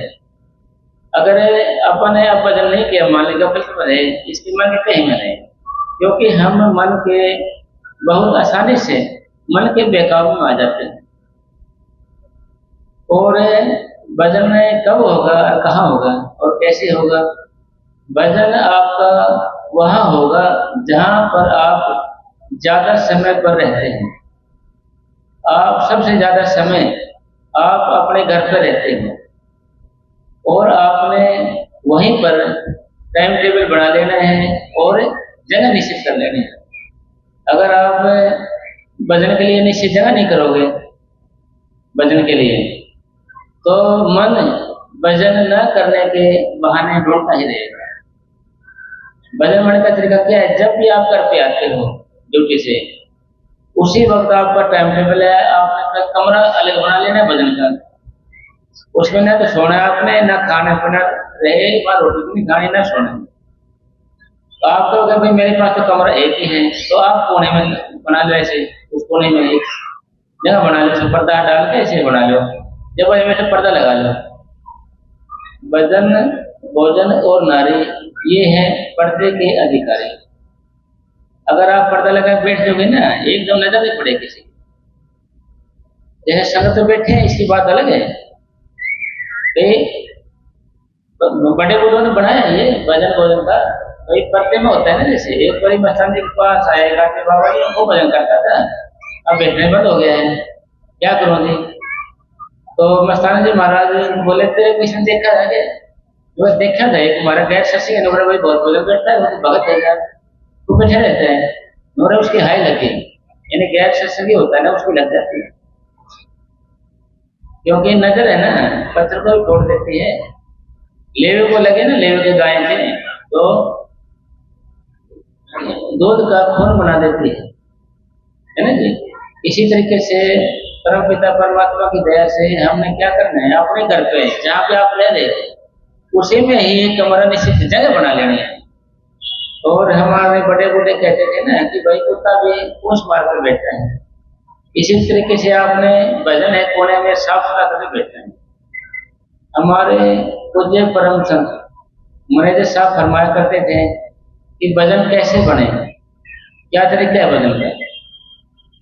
अगर अपन ने अब भजन नहीं किया, मान लीजिए गफलत में रहे, इसकी मन के कहीं में रहे, क्योंकि हम मन के बहुत आसानी से मन के बेकाबू में आ जाते हैं। और भजन कब होगा, कहाँ होगा और कैसे होगा? भजन आपका वहाँ होगा जहाँ पर आप ज्यादा समय पर रहते हैं। आप सबसे ज्यादा समय आप अपने घर पर रहते हैं, और आपने वहीं पर टाइम टेबल बना लेना है और जगह निश्चित कर लेनी है। अगर आप भजन के लिए निश्चित जगह नहीं करोगे भजन के लिए, तो मन भजन न करने के बहाने ढूंढता ही रहेगा। भजन करने का तरीका क्या है? जब भी आप घर पे आते हो ड्यूटी से, उसी वक्त आपका टाइम टेबल है, आपने अपना कमरा अलग बना लेना है भजन का। उसमें ना तो सोना आपने, ना खाना पीना रहे, रोटी भी नहीं खानी, ना सोना। तो आप कहोगे भाई मेरे पास तो कमरा एक ही है, तो आप कोने में बना लो, ऐसे उस कोने में एक जगह बना लो, पर्दा डाल के ऐसे बना लो, जब में से पर्दा लगा लो। भजन, भोजन और नारी ये है पर्दे के अधिकारी। अगर आप पर्दा लगा बैठ जाओगे ना, एकदम नजर नहीं पड़े किसी, जैसे संगत तो बैठे हैं, इसकी बात अलग है। तो बड़े बुजुर्गों ने बनाया ये भजन भोजन का, वही पर्दे में होता है ना। जैसे एक बारी मस्तान जी के पास आएगा कि बाबा जी वो भजन करता था, अब बैठने बंद हो गया है, क्या करूं जी? तो मस्तान जी महाराज बोले तेरे किसी ने देखा है क्या? बस देखा था एक हमारा गैर शशि है नोरे भाई, बहुत भजन करता है, वो तो भगत है यार, वो बैठे रहते हैं। नोरे उसकी हाई लगी, यानी गैर शशि होता है ना, उसकी लग जाती है, क्योंकि नजर है ना पत्थर को भी तोड़ देती है। लेवे को लगे ना, लेवे के गाय से तो दूध का खून बना देती है ना जी। इसी तरीके से परम पिता परमात्मा की दया से हमने क्या करना है, अपने घर पे जहाँ पे आप रह रहे हो उसी में ही एक कमरा निश्चित जगह बना लेनी है। और हमारे बड़े बूढ़े कहते थे ना कि भाई कुत्ता भी पूंछ मार कर बैठा है, इसी तरीके से आपने भजन है कोने में साफ सुथरा करके बैठा है। हमारे पूज्य परम संत मुनीज साहब फरमाया करते थे कि भजन कैसे बने, क्या तरीका है भजन का।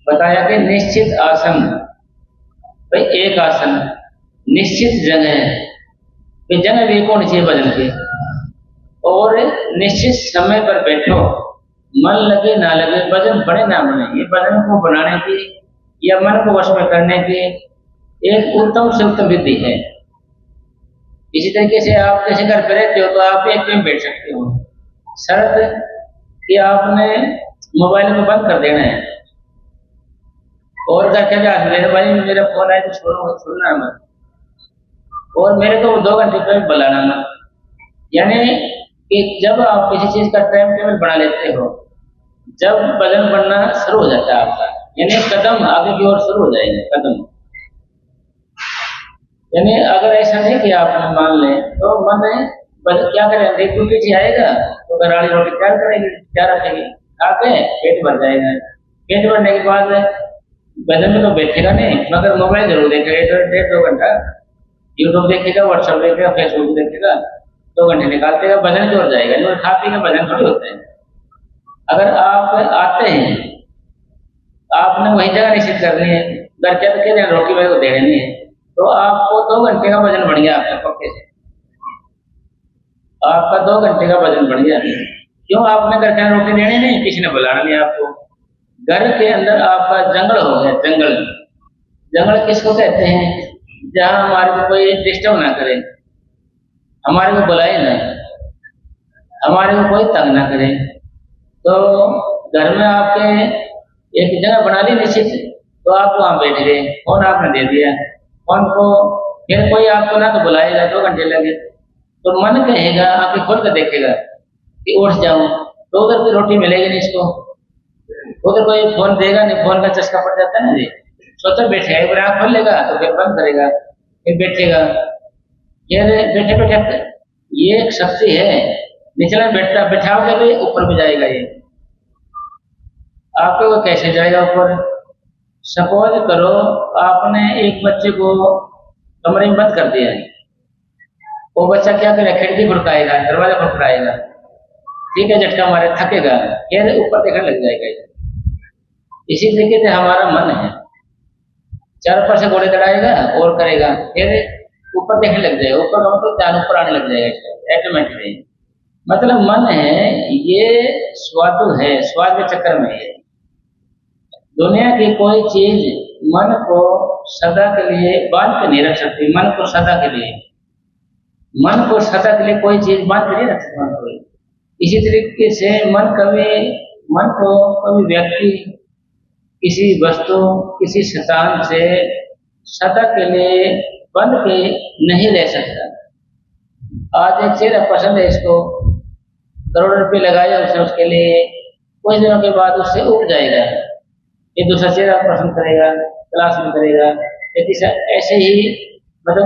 बताया कि निश्चित आसन, भाई एक आसन, निश्चित जगह, भाई जगह भी कौन चाहिए भजन की, और निश्चित समय पर बैठो, मन लगे ना लगे, भजन बने ना बने, ये भजन को बनाने की या मन को वश में करने की एक उत्तम से उत्तम विधि है। इसी तरीके से आप किसी घर पे रहते हो तो आप एक में बैठ सकते हो, शर्त कि आपने मोबाइल को बंद कर देना है और घर के हाथ में भाई मेरा फोन आए तो छोड़ना मत, और मेरे को 2 घंटे पे बुलाना मत। यानी कि जब आप किसी चीज का टाइम टेबल बना लेते हो, जब भजन बनना शुरू हो जाता है आपका, यानी कदम आगे की ओर शुरू हो जाएगा कदम। यानी अगर ऐसा नहीं कि आपने मान लें तो मन क्या करें, ड्यूटी से आएगा तो कराड़ी रोटी तैयार करेगी, क्या रखेगी, खा के पेट भर जाएगा। पेट भरने के बाद भजन में तो बैठेगा नहीं, मगर मोबाइल जरूर देखेगा 1.5-2 घंटा, यूट्यूब देखेगा, व्हाट्सएप देखेगा, फेसबुक देखेगा, 2 घंटे निकाल देगा, भजन की ओर जाएगा। जो खा पी के भजन थोड़ी होते हैं। अगर आप आते हैं, आपने वही जगह निश्चित करनी है, घर के तो क्या रोटी मेरे को देनी नहीं है, तो आपको 2 घंटे का भजन बढ़ गया आपके पक्के से, आपका 2 घंटे का भजन बढ़ गया। क्यों? आपने घर के रोटी देनी नहीं, किसी ने बुलाना नहीं आपको। घर के अंदर आपका जंगल हो गया, जंगल। जंगल किसको कहते हैं? जहाँ हमारे को कोई डिस्टर्ब ना करे, हमारे को बुलाए ना, हमारे को कोई तंग ना करे। तो घर में आपके एक जगह बना ली निश्चित, तो आप वहां बैठ गए, फोन आपने दे दिया, फोन को फिर कोई आपको ना तो बुलाएगा, 2 घंटे लगे तो मन कहेगा, आपकी खोल कर देखेगा कि उठ जाऊं, तो उधर कोई रोटी मिलेगी नहीं इसको, उधर कोई फोन देगा नहीं, फोन का चस्का पड़ जाता है ना जी। सोचा बैठेगा, एक बार आँख खोल लेगा तो फिर बंद करेगा, फिर बैठेगा, फिर बैठे बैठे ये एक शक्ति है, निचला बैठता बैठाओगे भी ऊपर भी जाएगा ये। आपको वो कैसे जाएगा ऊपर? सपोज करो आपने एक बच्चे को कमरे में बंद कर दिया है, वो बच्चा क्या करेगा? खिड़की खड़काएगा, दरवाजा खड़काएगा, ठीक है, झटका मारे, थकेगा, फिर ऊपर देखने लग जाएगा। इसी तरीके से हमारा मन है, चारों पर से घोड़े दौड़ाएगा और करेगा, फिर ऊपर देखने लग जाएगा, ऊपर का मतलब ध्यान ऊपर आने लग जाएगा ऑटोमेटिकली। मतलब मन है ये स्वादु है, स्वाद के चक्कर में है। दुनिया की कोई चीज मन को सदा के लिए बांध के नहीं रख सकती। मन को सदा के लिए, मन को सदा के लिए कोई चीज बांध के नहीं रख सकती मन को। इसी तरीके से मन को कभी व्यक्ति, किसी वस्तु, किसी शैतान से सदा के लिए बंद के नहीं रह सकता। आज एक चेहरा पसंद है, इसको करोड़ रुपए लगाए उसने, उसके लिए कुछ दिनों के बाद उससे उग जाएगा, ये दूसरा चेहरा पसंद करेगा, तलाश में करेगा। लेकिन ऐसे ही मतलब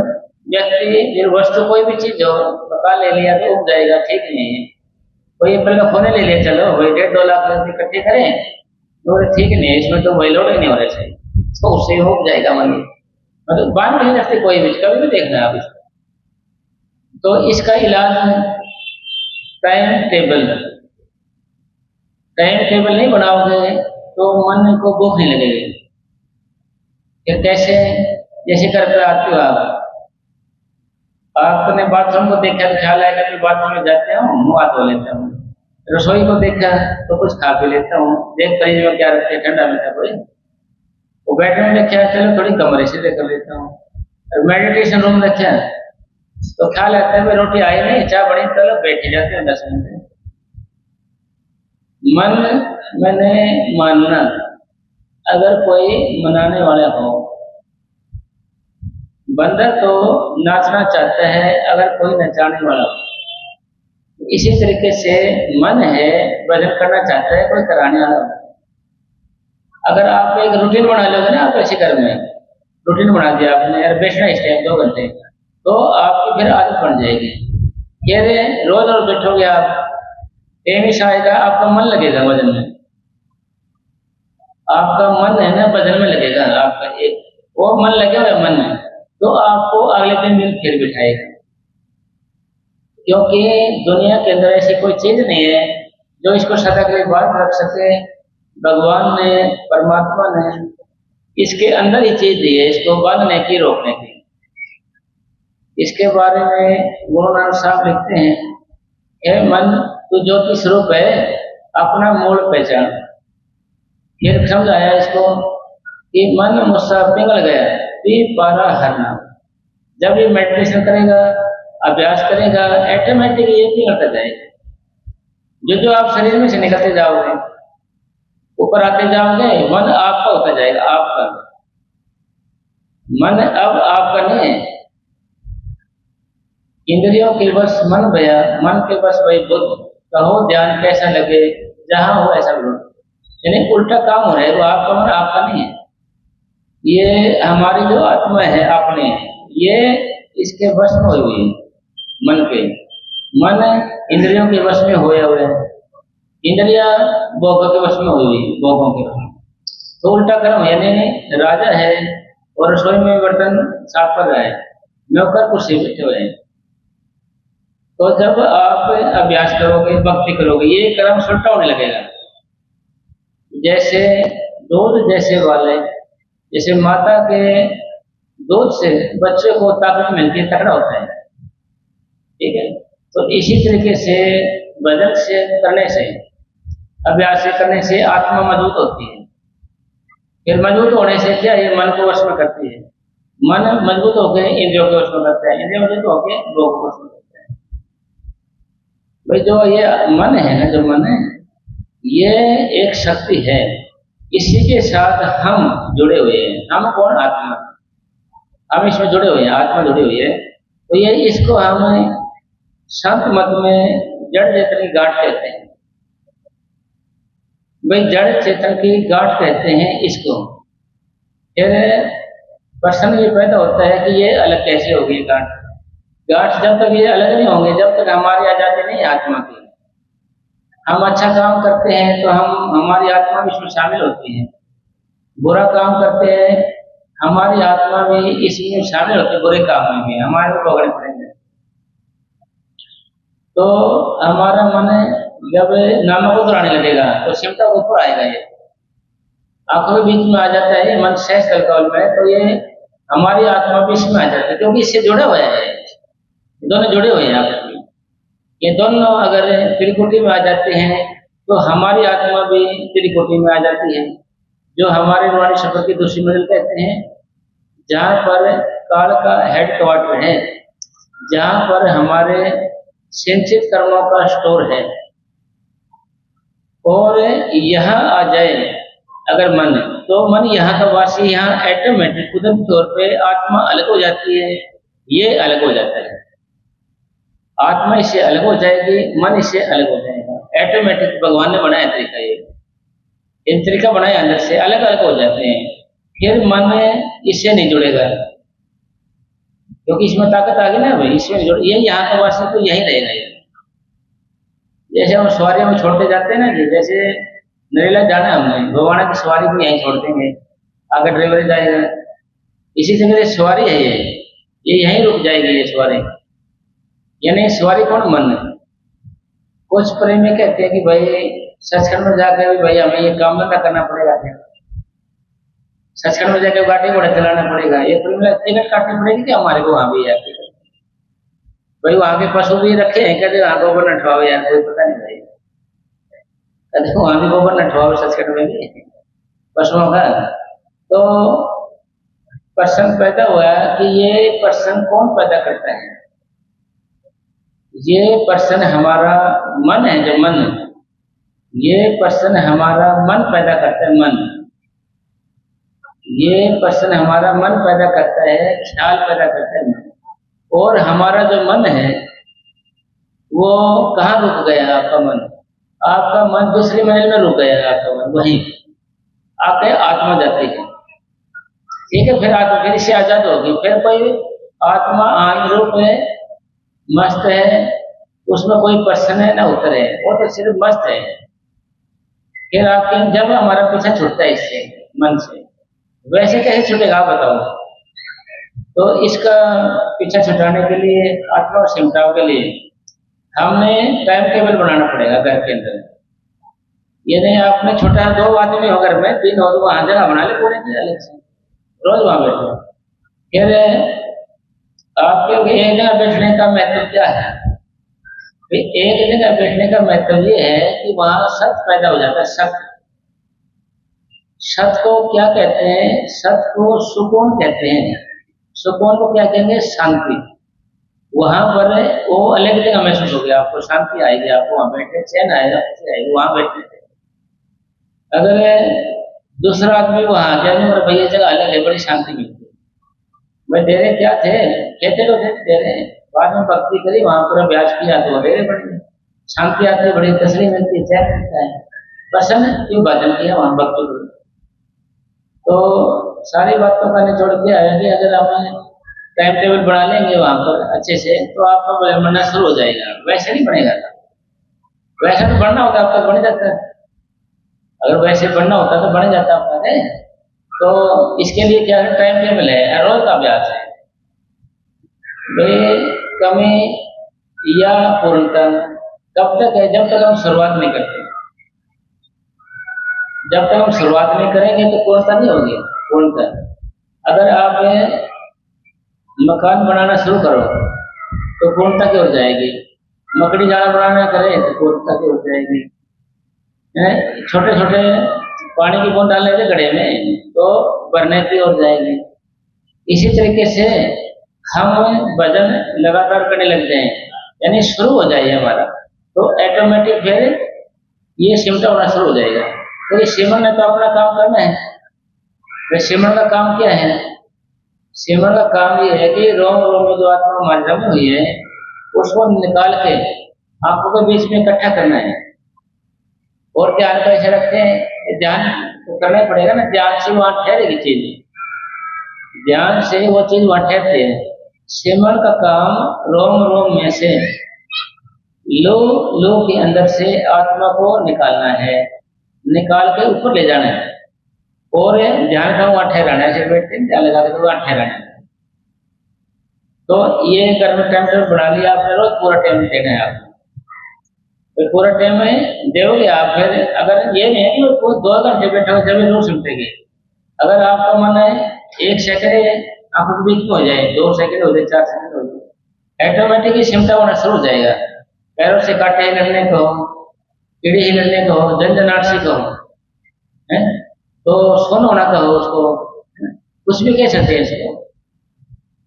व्यक्ति वस्तु कोई भी चीज हो पका ले लिया तो उग जाएगा, ठीक नहीं है। कोई एप्पल का फोन ले लिया, चलो वही 1.5-2 लाख इकट्ठे करें, तो ठीक नहीं है, इसमें तो वही लोड ही नहीं हो रहा चाहिए, तो उससे उग जाएगा मन। मतलब बांध नहीं रखते कोई भी, कभी भी देखना आप इसको। तो इसका इलाज टाइम टेबल नहीं बनाओगे तो मन को भूख नहीं लगेगी। फिर कैसे? जैसे घर पे आते हो आपने बाथरूम को देखा तो ख्याल आएगा कि बाथरूम में जाते हो, मुंह हाथ धो लेते हो, रसोई को देखा तो कुछ खा पी लेता हूँ, देख फ्रिज में क्या रखते हैं, ठंडा मीठा कोई। वो बेडरूम में रखा है, चलो थोड़ी कमरे से कर लेता हूँ। और मेडिटेशन रूम रखा है तो ख्याल आता है भाई रोटी आई नहीं, चाय बड़ी, चलो बैठ जाते हैं 10 मिनट। मन मैंने मानना, अगर कोई मनाने वाला हो, बंदर तो नाचना चाहता है अगर कोई नचाने वाला हो, इसी तरीके से मन है भजन करना चाहता है कोई कराने वाला हो। अगर आप एक रूटीन बना लोगे ना, आप ऐसे घर में रूटीन बना दिया आपने, यार बैठना इस टाइम 2 घंटे, तो आपकी फिर आदत बन जाएगी। कह रहे रोज रोज बैठोगे आप, एक आएगा आपका मन लगेगा भजन में, आपका मन है ना भजन में लगेगा, आपका एक वो मन लगे हुए मन में, तो आपको अगले दिन फिर बिठाएगा। क्योंकि दुनिया के अंदर ऐसी कोई चीज नहीं है जो इसको सदा के लिए बात रख सके। भगवान ने, परमात्मा ने इसके अंदर ही चीज दी है इसको बांधने की, रोकने की। इसके बारे में गुरु नानक साहब लिखते हैं, हे मन तू ज्योति स्वरूप है, अपना मूल पहचान। फिर समझाया इसको कि मन मुझसा पिघल गया, पी पारा हरना। जब ये मेडिटेशन करेगा, अभ्यास करेगा, ऑटोमेटिक ये पिघलता जाएगा। जो आप शरीर में से निकलते जाओगे, ऊपर आते जाओगे, मन आपका होता जाएगा, आपका मन अब आपका नहीं है। इंद्रियों के बस मन भया, मन के बस वही बुद्ध, कहो ध्यान कैसा लगे, जहां हो ऐसा बोलो। यानी उल्टा काम हो रहा है, वो आपका मन आपका नहीं है। ये हमारी जो आत्मा है अपने, ये इसके वश में हुई हुई है, मन के। मन इंद्रियों के वश में हुए हुए है, इंद्रिया भोगों के वश में हुई हुई, भोगों के वश में। तो उल्टा कर्म, यानी राजा है और रसोई में बर्तन साफ कर रहा है, नौकर कुर्सी बैठे हुए हैं। तो जब आप अभ्यास करोगे, भक्ति करोगे, ये कर्म सुलटा होने लगेगा। जैसे दूध जैसे वाले, जैसे माता के दूध से बच्चे को ताकत मिलती है, तगड़ा होता है, ठीक है। तो इसी तरीके से भजन से करने से, अभ्यास से करने से आत्मा मजबूत होती है। फिर मजबूत होने से क्या, ये मन को वश में करती है। मन मजबूत होकर इंद्रियों के वश में करता है, इंद्रिय मजबूत होकर भोग को वश में करता है। भाई जो ये मन है ना, जो मन है ये एक शक्ति है, इसी के साथ हम जुड़े हुए हैं। हम कौन? आत्मा। हम इसमें जुड़े हुए हैं, आत्मा जुड़ी हुई है। तो ये इसको हम संत मत में जड़ चेतन की गांठ कहते हैं। भाई जड़ चेतन की गांठ कहते हैं इसको। फिर प्रश्न ये पैदा होता है कि ये अलग कैसे होगी गांठ? गांठ जब तक ये अलग नहीं होंगे, जब तक हमारी आजादी नहीं है आत्मा की। हम अच्छा काम करते हैं तो हमारी आत्मा भी इसमें शामिल होती है, बुरा काम करते हैं हमारी आत्मा भी इसमें शामिल होती है, बुरे काम में भी हमारे को भोगने पड़ेंगे। तो हमारा मन जब नामक को दोहराने लगेगा तो सिमटा ऊपर आएगा, ये आंखों के बीच में आ जाता है, ये मन शेष अल्कोहल में, तो ये हमारी आत्मा भी इसमें आ जाती है, क्योंकि इससे जुड़े हुए हैं, दोनों जुड़े हुए हैं आपस में। ये दोनों अगर त्रिकुटी में आ जाते हैं तो हमारी आत्मा भी त्रिकुटी में आ जाती है, जो हमारे रूहानी सफर की दूसरी मंजिल कहते हैं, जहाँ पर काल का हेड क्वार्टर है, जहाँ पर हमारे संचित कर्मों का स्टोर है। और यहाँ आ जाए अगर मन, तो मन यहाँ का वासी, यहाँ ऑटोमेटिक कुदरती तौर पे आत्मा अलग हो जाती है, ये अलग हो जाता है। आत्मा इससे अलग हो जाएगी, मन इससे अलग हो जाएगा, ऑटोमेटिक भगवान ने बनाया तरीका, ये तरीका बनाया, अंदर से अलग अलग हो जाते हैं। फिर मन इससे नहीं जुड़ेगा, क्योंकि इसमें ताकत आ गई ना भाई, इसमें जुड़, ये यहाँ का वासी तो यही रहेगा। ये जैसे हम सवारियों में छोड़ते जाते हैं ना जी, जैसे नरेला जाना है हमने, गोवाना की सवारी को यहीं छोड़ देंगे, आगे ड्राइवर जाएगा, इसी तरह से सवारी है ये यहीं रुक जाएगी ये सवारी। यानी सवारी कौन? मन है। कुछ प्रेमी कहते हैं कि भाई सचखंड में जाकर भी भाई हमें ये काम धंधा करना पड़ेगा, सचखंड में जाकर गाड़ी घोड़ा चलाना पड़ेगा, ये प्रेमी टिकट काटनी पड़ेगी कि हमारे को वहां भी है भाई, वहां के पशु भी रखे हैं, कहते वहां गोबर न ठवाओ यार, कोई पता नहीं भाई, देखो वहां भी गोबर न ठोआ सचखंड में भी पशुओं का। तो प्रश्न पैदा हुआ कि ये प्रश्न कौन पैदा करता है? ये प्रश्न हमारा मन है, जो मन, ये प्रश्न हमारा मन पैदा करता है। मन, ये प्रश्न हमारा मन पैदा करता है, ख्याल पैदा करता है मन। और हमारा जो मन है वो कहाँ रुक गया? आपका मन, आपका मन दूसरी मंजिल में रुक गया है। आपका मन वहीं आके आत्मा जाती है, ठीक है। फिर आत्मा फिर इससे आजाद होगी। फिर कोई आत्मा आन रूप है, मस्त है, उसमें कोई प्रश्न है ना उत्तर है, वो तो सिर्फ मस्त है। फिर आपके जब हमारा पीछा छूटता है इससे, मन से, वैसे कैसे छूटेगा आप बताओ? तो इसका पीछा छुटाने के लिए, आत्मा और सिमटाव के लिए हमने टाइम टेबल बनाना पड़ेगा घर के अंदर। ये नहीं आपने छोटा 2 आदमी हो घर में, 3 हो तो वहां जगह बना ले पूरे अलग से, रोज वहां बैठो। फिर आपके एक जगह बैठने का महत्व क्या है? एक जगह बैठने का महत्व ये है कि वहां सत पैदा हो जाता है। सत, सत को क्या कहते हैं? सत को सुकून कहते हैं। सुकून को क्या कहेंगे? शांति। वहां पर वो अलग जगह महसूस होगी, आपको शांति आएगी, आपको वहां बैठे चैन आएगा, वहां बैठने से। अगर दूसरा आदमी वहां आ गया और भैया जगह अलग है, बड़ी शांति मिलती है। भाई डेरे क्या थे, कहते तो थे डेरे, बाद में भक्ति करी, वहां पर अभ्यास किया तो डेरे बड़ी शांति आती है, बड़ी तसली मिलती है, चैन मिलता है। प्रसन्न क्यों भजन किया वहां भक्ति करो। तो सारी बातों का निचोड़ के आया कि अगर हम टाइम टेबल बना लेंगे वहां पर अच्छे से, तो आपका भजन बनना शुरू हो जाएगा। वैसे नहीं बनेगा, वैसे तो बनना होता आपका बन जाता है। अगर वैसे बनना होता तो बन जाता आपका है। तो इसके लिए क्या है? टाइम टेबल है, रोज का अभ्यास है। भाई कमी या पूर्णता कब तक है? जब तक हम शुरुआत नहीं करते। जब तक हम शुरुआत नहीं करेंगे तो पूर्णता नहीं होगी। पूर्णता, अगर आप मकान बनाना शुरू करो तो पूर्णता की हो जाएगी। मकड़ी जाना बनाना करे तो पूर्णता की हो जाएगी। छोटे छोटे पानी की बूंद डालने से घड़े में तो भरने की हो जाएगी। इसी तरीके से हम भजन लगातार करने लग जाए, यानी शुरू हो जाए हमारा, तो ऑटोमेटिक फिर ये सिमटा होना शुरू हो जाएगा। तो ये सिमरन ने तो अपना काम करना है। तो सिमरन का काम क्या है? सिमरन का काम ये है कि रोम रोम में जो आत्मा हमारी रमी हुई है उसको निकाल के आंखों के बीच में इकट्ठा करना है। और ध्यान कैसे रखते हैं? ध्यान तो करना ही पड़ेगा ना, ध्यान से वहां ठहरेगी चीज, ध्यान से वो चीज वहां ठहरती है। सिमरन का काम रोम रोम में से, लो लो के अंदर से आत्मा को निकालना है, निकाल के ऊपर ले जाना है और ध्यान का वहां ठहराना है। ऐसे बैठते ध्यान लगा के वहां ठहराना है। तो ये घर में टाइम टेबल बना लिया आपने, रोज पूरा टाइम देना है आपको। तो पूरा टाइम में दोगे आप। फिर अगर ये नहीं है कि 2 घंटे बैठे हो जब रोज सुनतेगे। अगर आपका मन है 1 सेकंड आंखों के बीच में हो जाए, 2 सेकंड हो जाए, 4 सेकंड हो जाए, ऑटोमेटिक सिमटा होना शुरू हो जाएगा। पैरों से कांटे हिलने को, कीड़ी हिलने को, झंझनाट से कहो, तो सुन होना कहो उसको, कुछ भी कह सकते हैं इसको।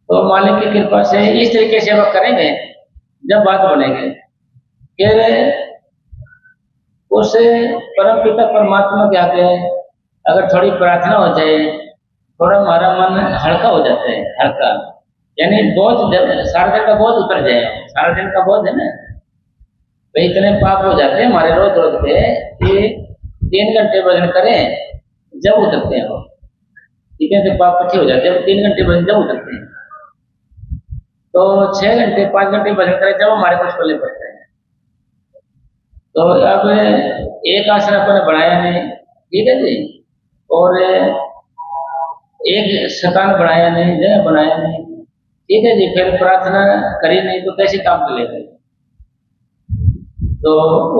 तो मालिक की कृपा से इस तरीके से वह करेंगे जब बात बनेगी। फिर उस परम पिता परमात्मा के आगे अगर थोड़ी प्रार्थना हो जाए, थोड़ा हमारा मन हल्का हो जाता है। हल्का यानी बोझ, सारा दिन का बोझ उतर जाए। सारा दिन का बोझ है ना, तो इतने पाप हो जाते हैं हमारे रोज रोज के कि 3 घंटे भजन करें जब उतरते हैं वो, इतने पाप इकट्ठे हो जाते हैं। 3 घंटे भजन जब उतरते हैं, तो 6 घंटे 5 घंटे भजन करें जब हमारे कुछ पल्ले पड़ते हैं। तो अब एक आसन अपने बनाया नहीं, ठीक है जी, और एक स्थान बनाया नहीं, जगह बनाया नहीं, ठीक है जी, फिर प्रार्थना करी नहीं तो कैसे काम चलेगा? तो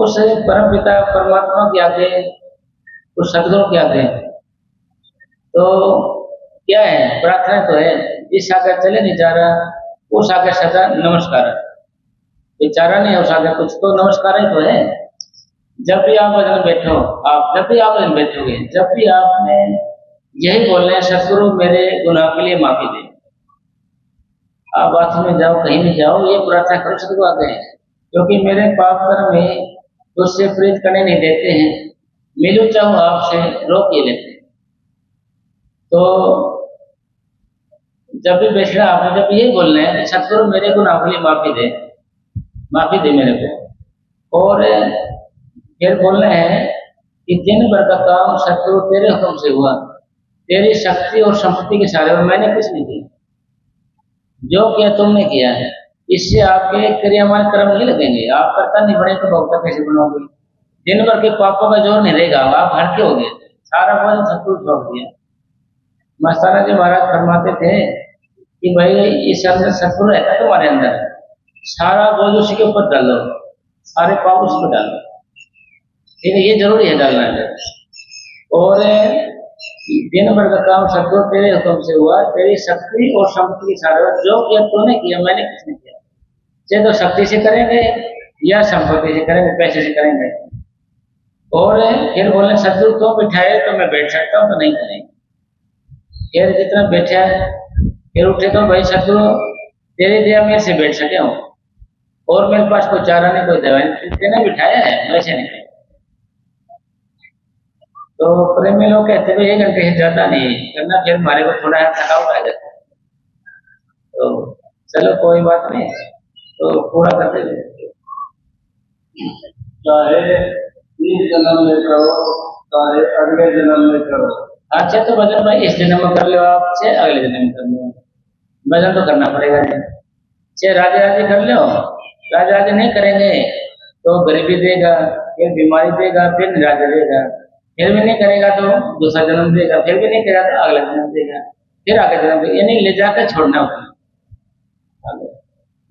उस परम पिता परमात्मा के आगे, उस सदगुरु के आगे तो क्या है? प्रार्थना तो है। जिस आगे चले नहीं जा रहा उस आगे सदा नमस्कार, बेचारा नहीं उस आगे कुछ, तो नमस्कार ही तो है। जब भी आप भजन बैठो, आप जब भी आप भजन बैठोगे, जब भी आपने यही बोलना है सतगुरु मेरे गुनाह के लिए माफी दे। आप बाथरूम में जाओ, कहीं भी जाओ, ये प्रार्थना करो सतगुरु आगे, क्योंकि मेरे पाप कर्म में तुझसे प्रीत करने नहीं देते हैं, मिलूं चाहूं आपसे रोक ये लेते हैं। तो जब भी बैठना आपने जब यही बोलना है कि सतगुरु मेरे गुनाह के लिए माफी दे मेरे को। और फिर बोलना है कि दिन भर का काम सतगुरु तेरे हुक्म से हुआ, तेरी शक्ति और संपत्ति के सहारे में मैंने कुछ नहीं किया, जो किया तुमने किया है। इससे आपके क्रियामान कर्म नहीं लगेंगे, आप कर्ता नहीं बने तो भोक्ता कैसे बनोगे। दिन भर के पापों का जोर नहीं रहेगा, आप हल्के हो गए, सारा बोझ सतगुरु छोड़ दिया। मस्ताना जी महाराज फरमाते थे कि भाई इस अंदर सतगुरु रहता है तुम्हारे अंदर, सारा बोझ उसी के ऊपर डालो, सारे पाप उस पर डालो, ठीक है, ये जरूरी है डालना है। और दिन भर का काम सतगुरु तेरे हुक्म से हुआ, तेरी शक्ति और संपत्ति के सहारे जो किया तूने किया, मैंने कुछ नहीं किया। चाहे तो शक्ति से करेंगे या संपत्ति से करेंगे, पैसे से करेंगे। और फिर बोले सतगुरु तो बिठाए तो मैं बैठ सकता हूँ, तो नहीं करेंगे। फिर जितना बैठा है फिर उठे तो भाई सतगुरु तेरी दया मेरे से बैठ सके हूँ, और मेरे पास कोई चारा नहीं, कोई दवा नहीं, तेने बिठाया है, वैसे नहीं। तो प्रेमी लोग कहते हैं 1 घंटे से ज्यादा नहीं करना, फिर हमारे को थोड़ा थकावट आ जाता है। तो चलो कोई बात नहीं, तो पूरा करते जाए, चाहे इस जन्म में करो चाहे अगले जन्म में करो। अच्छा तो भजन भाई इस जन्म में कर लो, आप चाहे अगले जन्म में कर लो, भजन तो करना पड़ेगा। चाहे राजे राजे कर लो, राजे राजे नहीं करेंगे तो गरीबी देगा, फिर बीमारी देगा, फिर निराशा देगा, फिर भी नहीं करेगा तो दूसरा जन्म देगा, फिर भी नहीं करेगा तो अगला जन्म देगा, फिर आगे जन्म देगा, यानी ले जाकर छोड़ना होगा,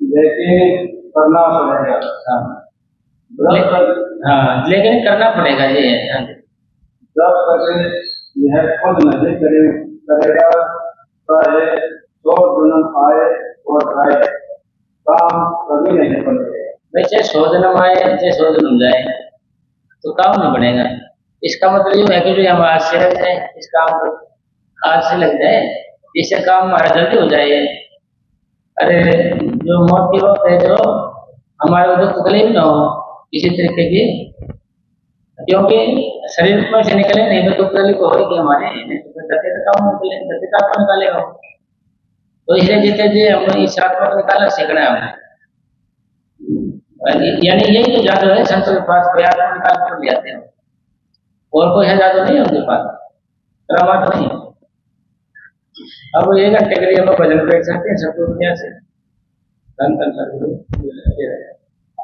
लेकिन करना पड़ेगा। हाँ लेकिन करना पड़ेगा ये है। जब तक यह खुद नहीं करेगा चाहे 100 जन्म आए और जाए, काम कभी नहीं बनेगा। वैसे 100 जन्म आए चाहे 100 जन्म जाए तो काम नहीं बनेगा। इसका मतलब ये है कि जो हम आज से लग जाए इस काम को, आज से लग जाए, इससे काम हमारा जल्दी हो जाए। अरे जो मौत की वक्त है, जो हमारे को तकलीफ ना हो किसी तरीके की, क्योंकि शरीर में से निकले नहीं तो तकलीफ होगी हमारे, गति का काम निकले, गति का आपको निकालेगा। तो इसलिए जीते जी हम इस आत्मा को निकालना सीखना है हमें, यानी यही तो जादू है, संतों के पास कोई आत्मा निकाल कर ले आते हैं, और कोई है जादू नहीं उनके पास, करामात नहीं। अब 1 घंटे के लिए हम भजन बैठ सकते हैं सब दुनिया से, धन धन सतगुरु।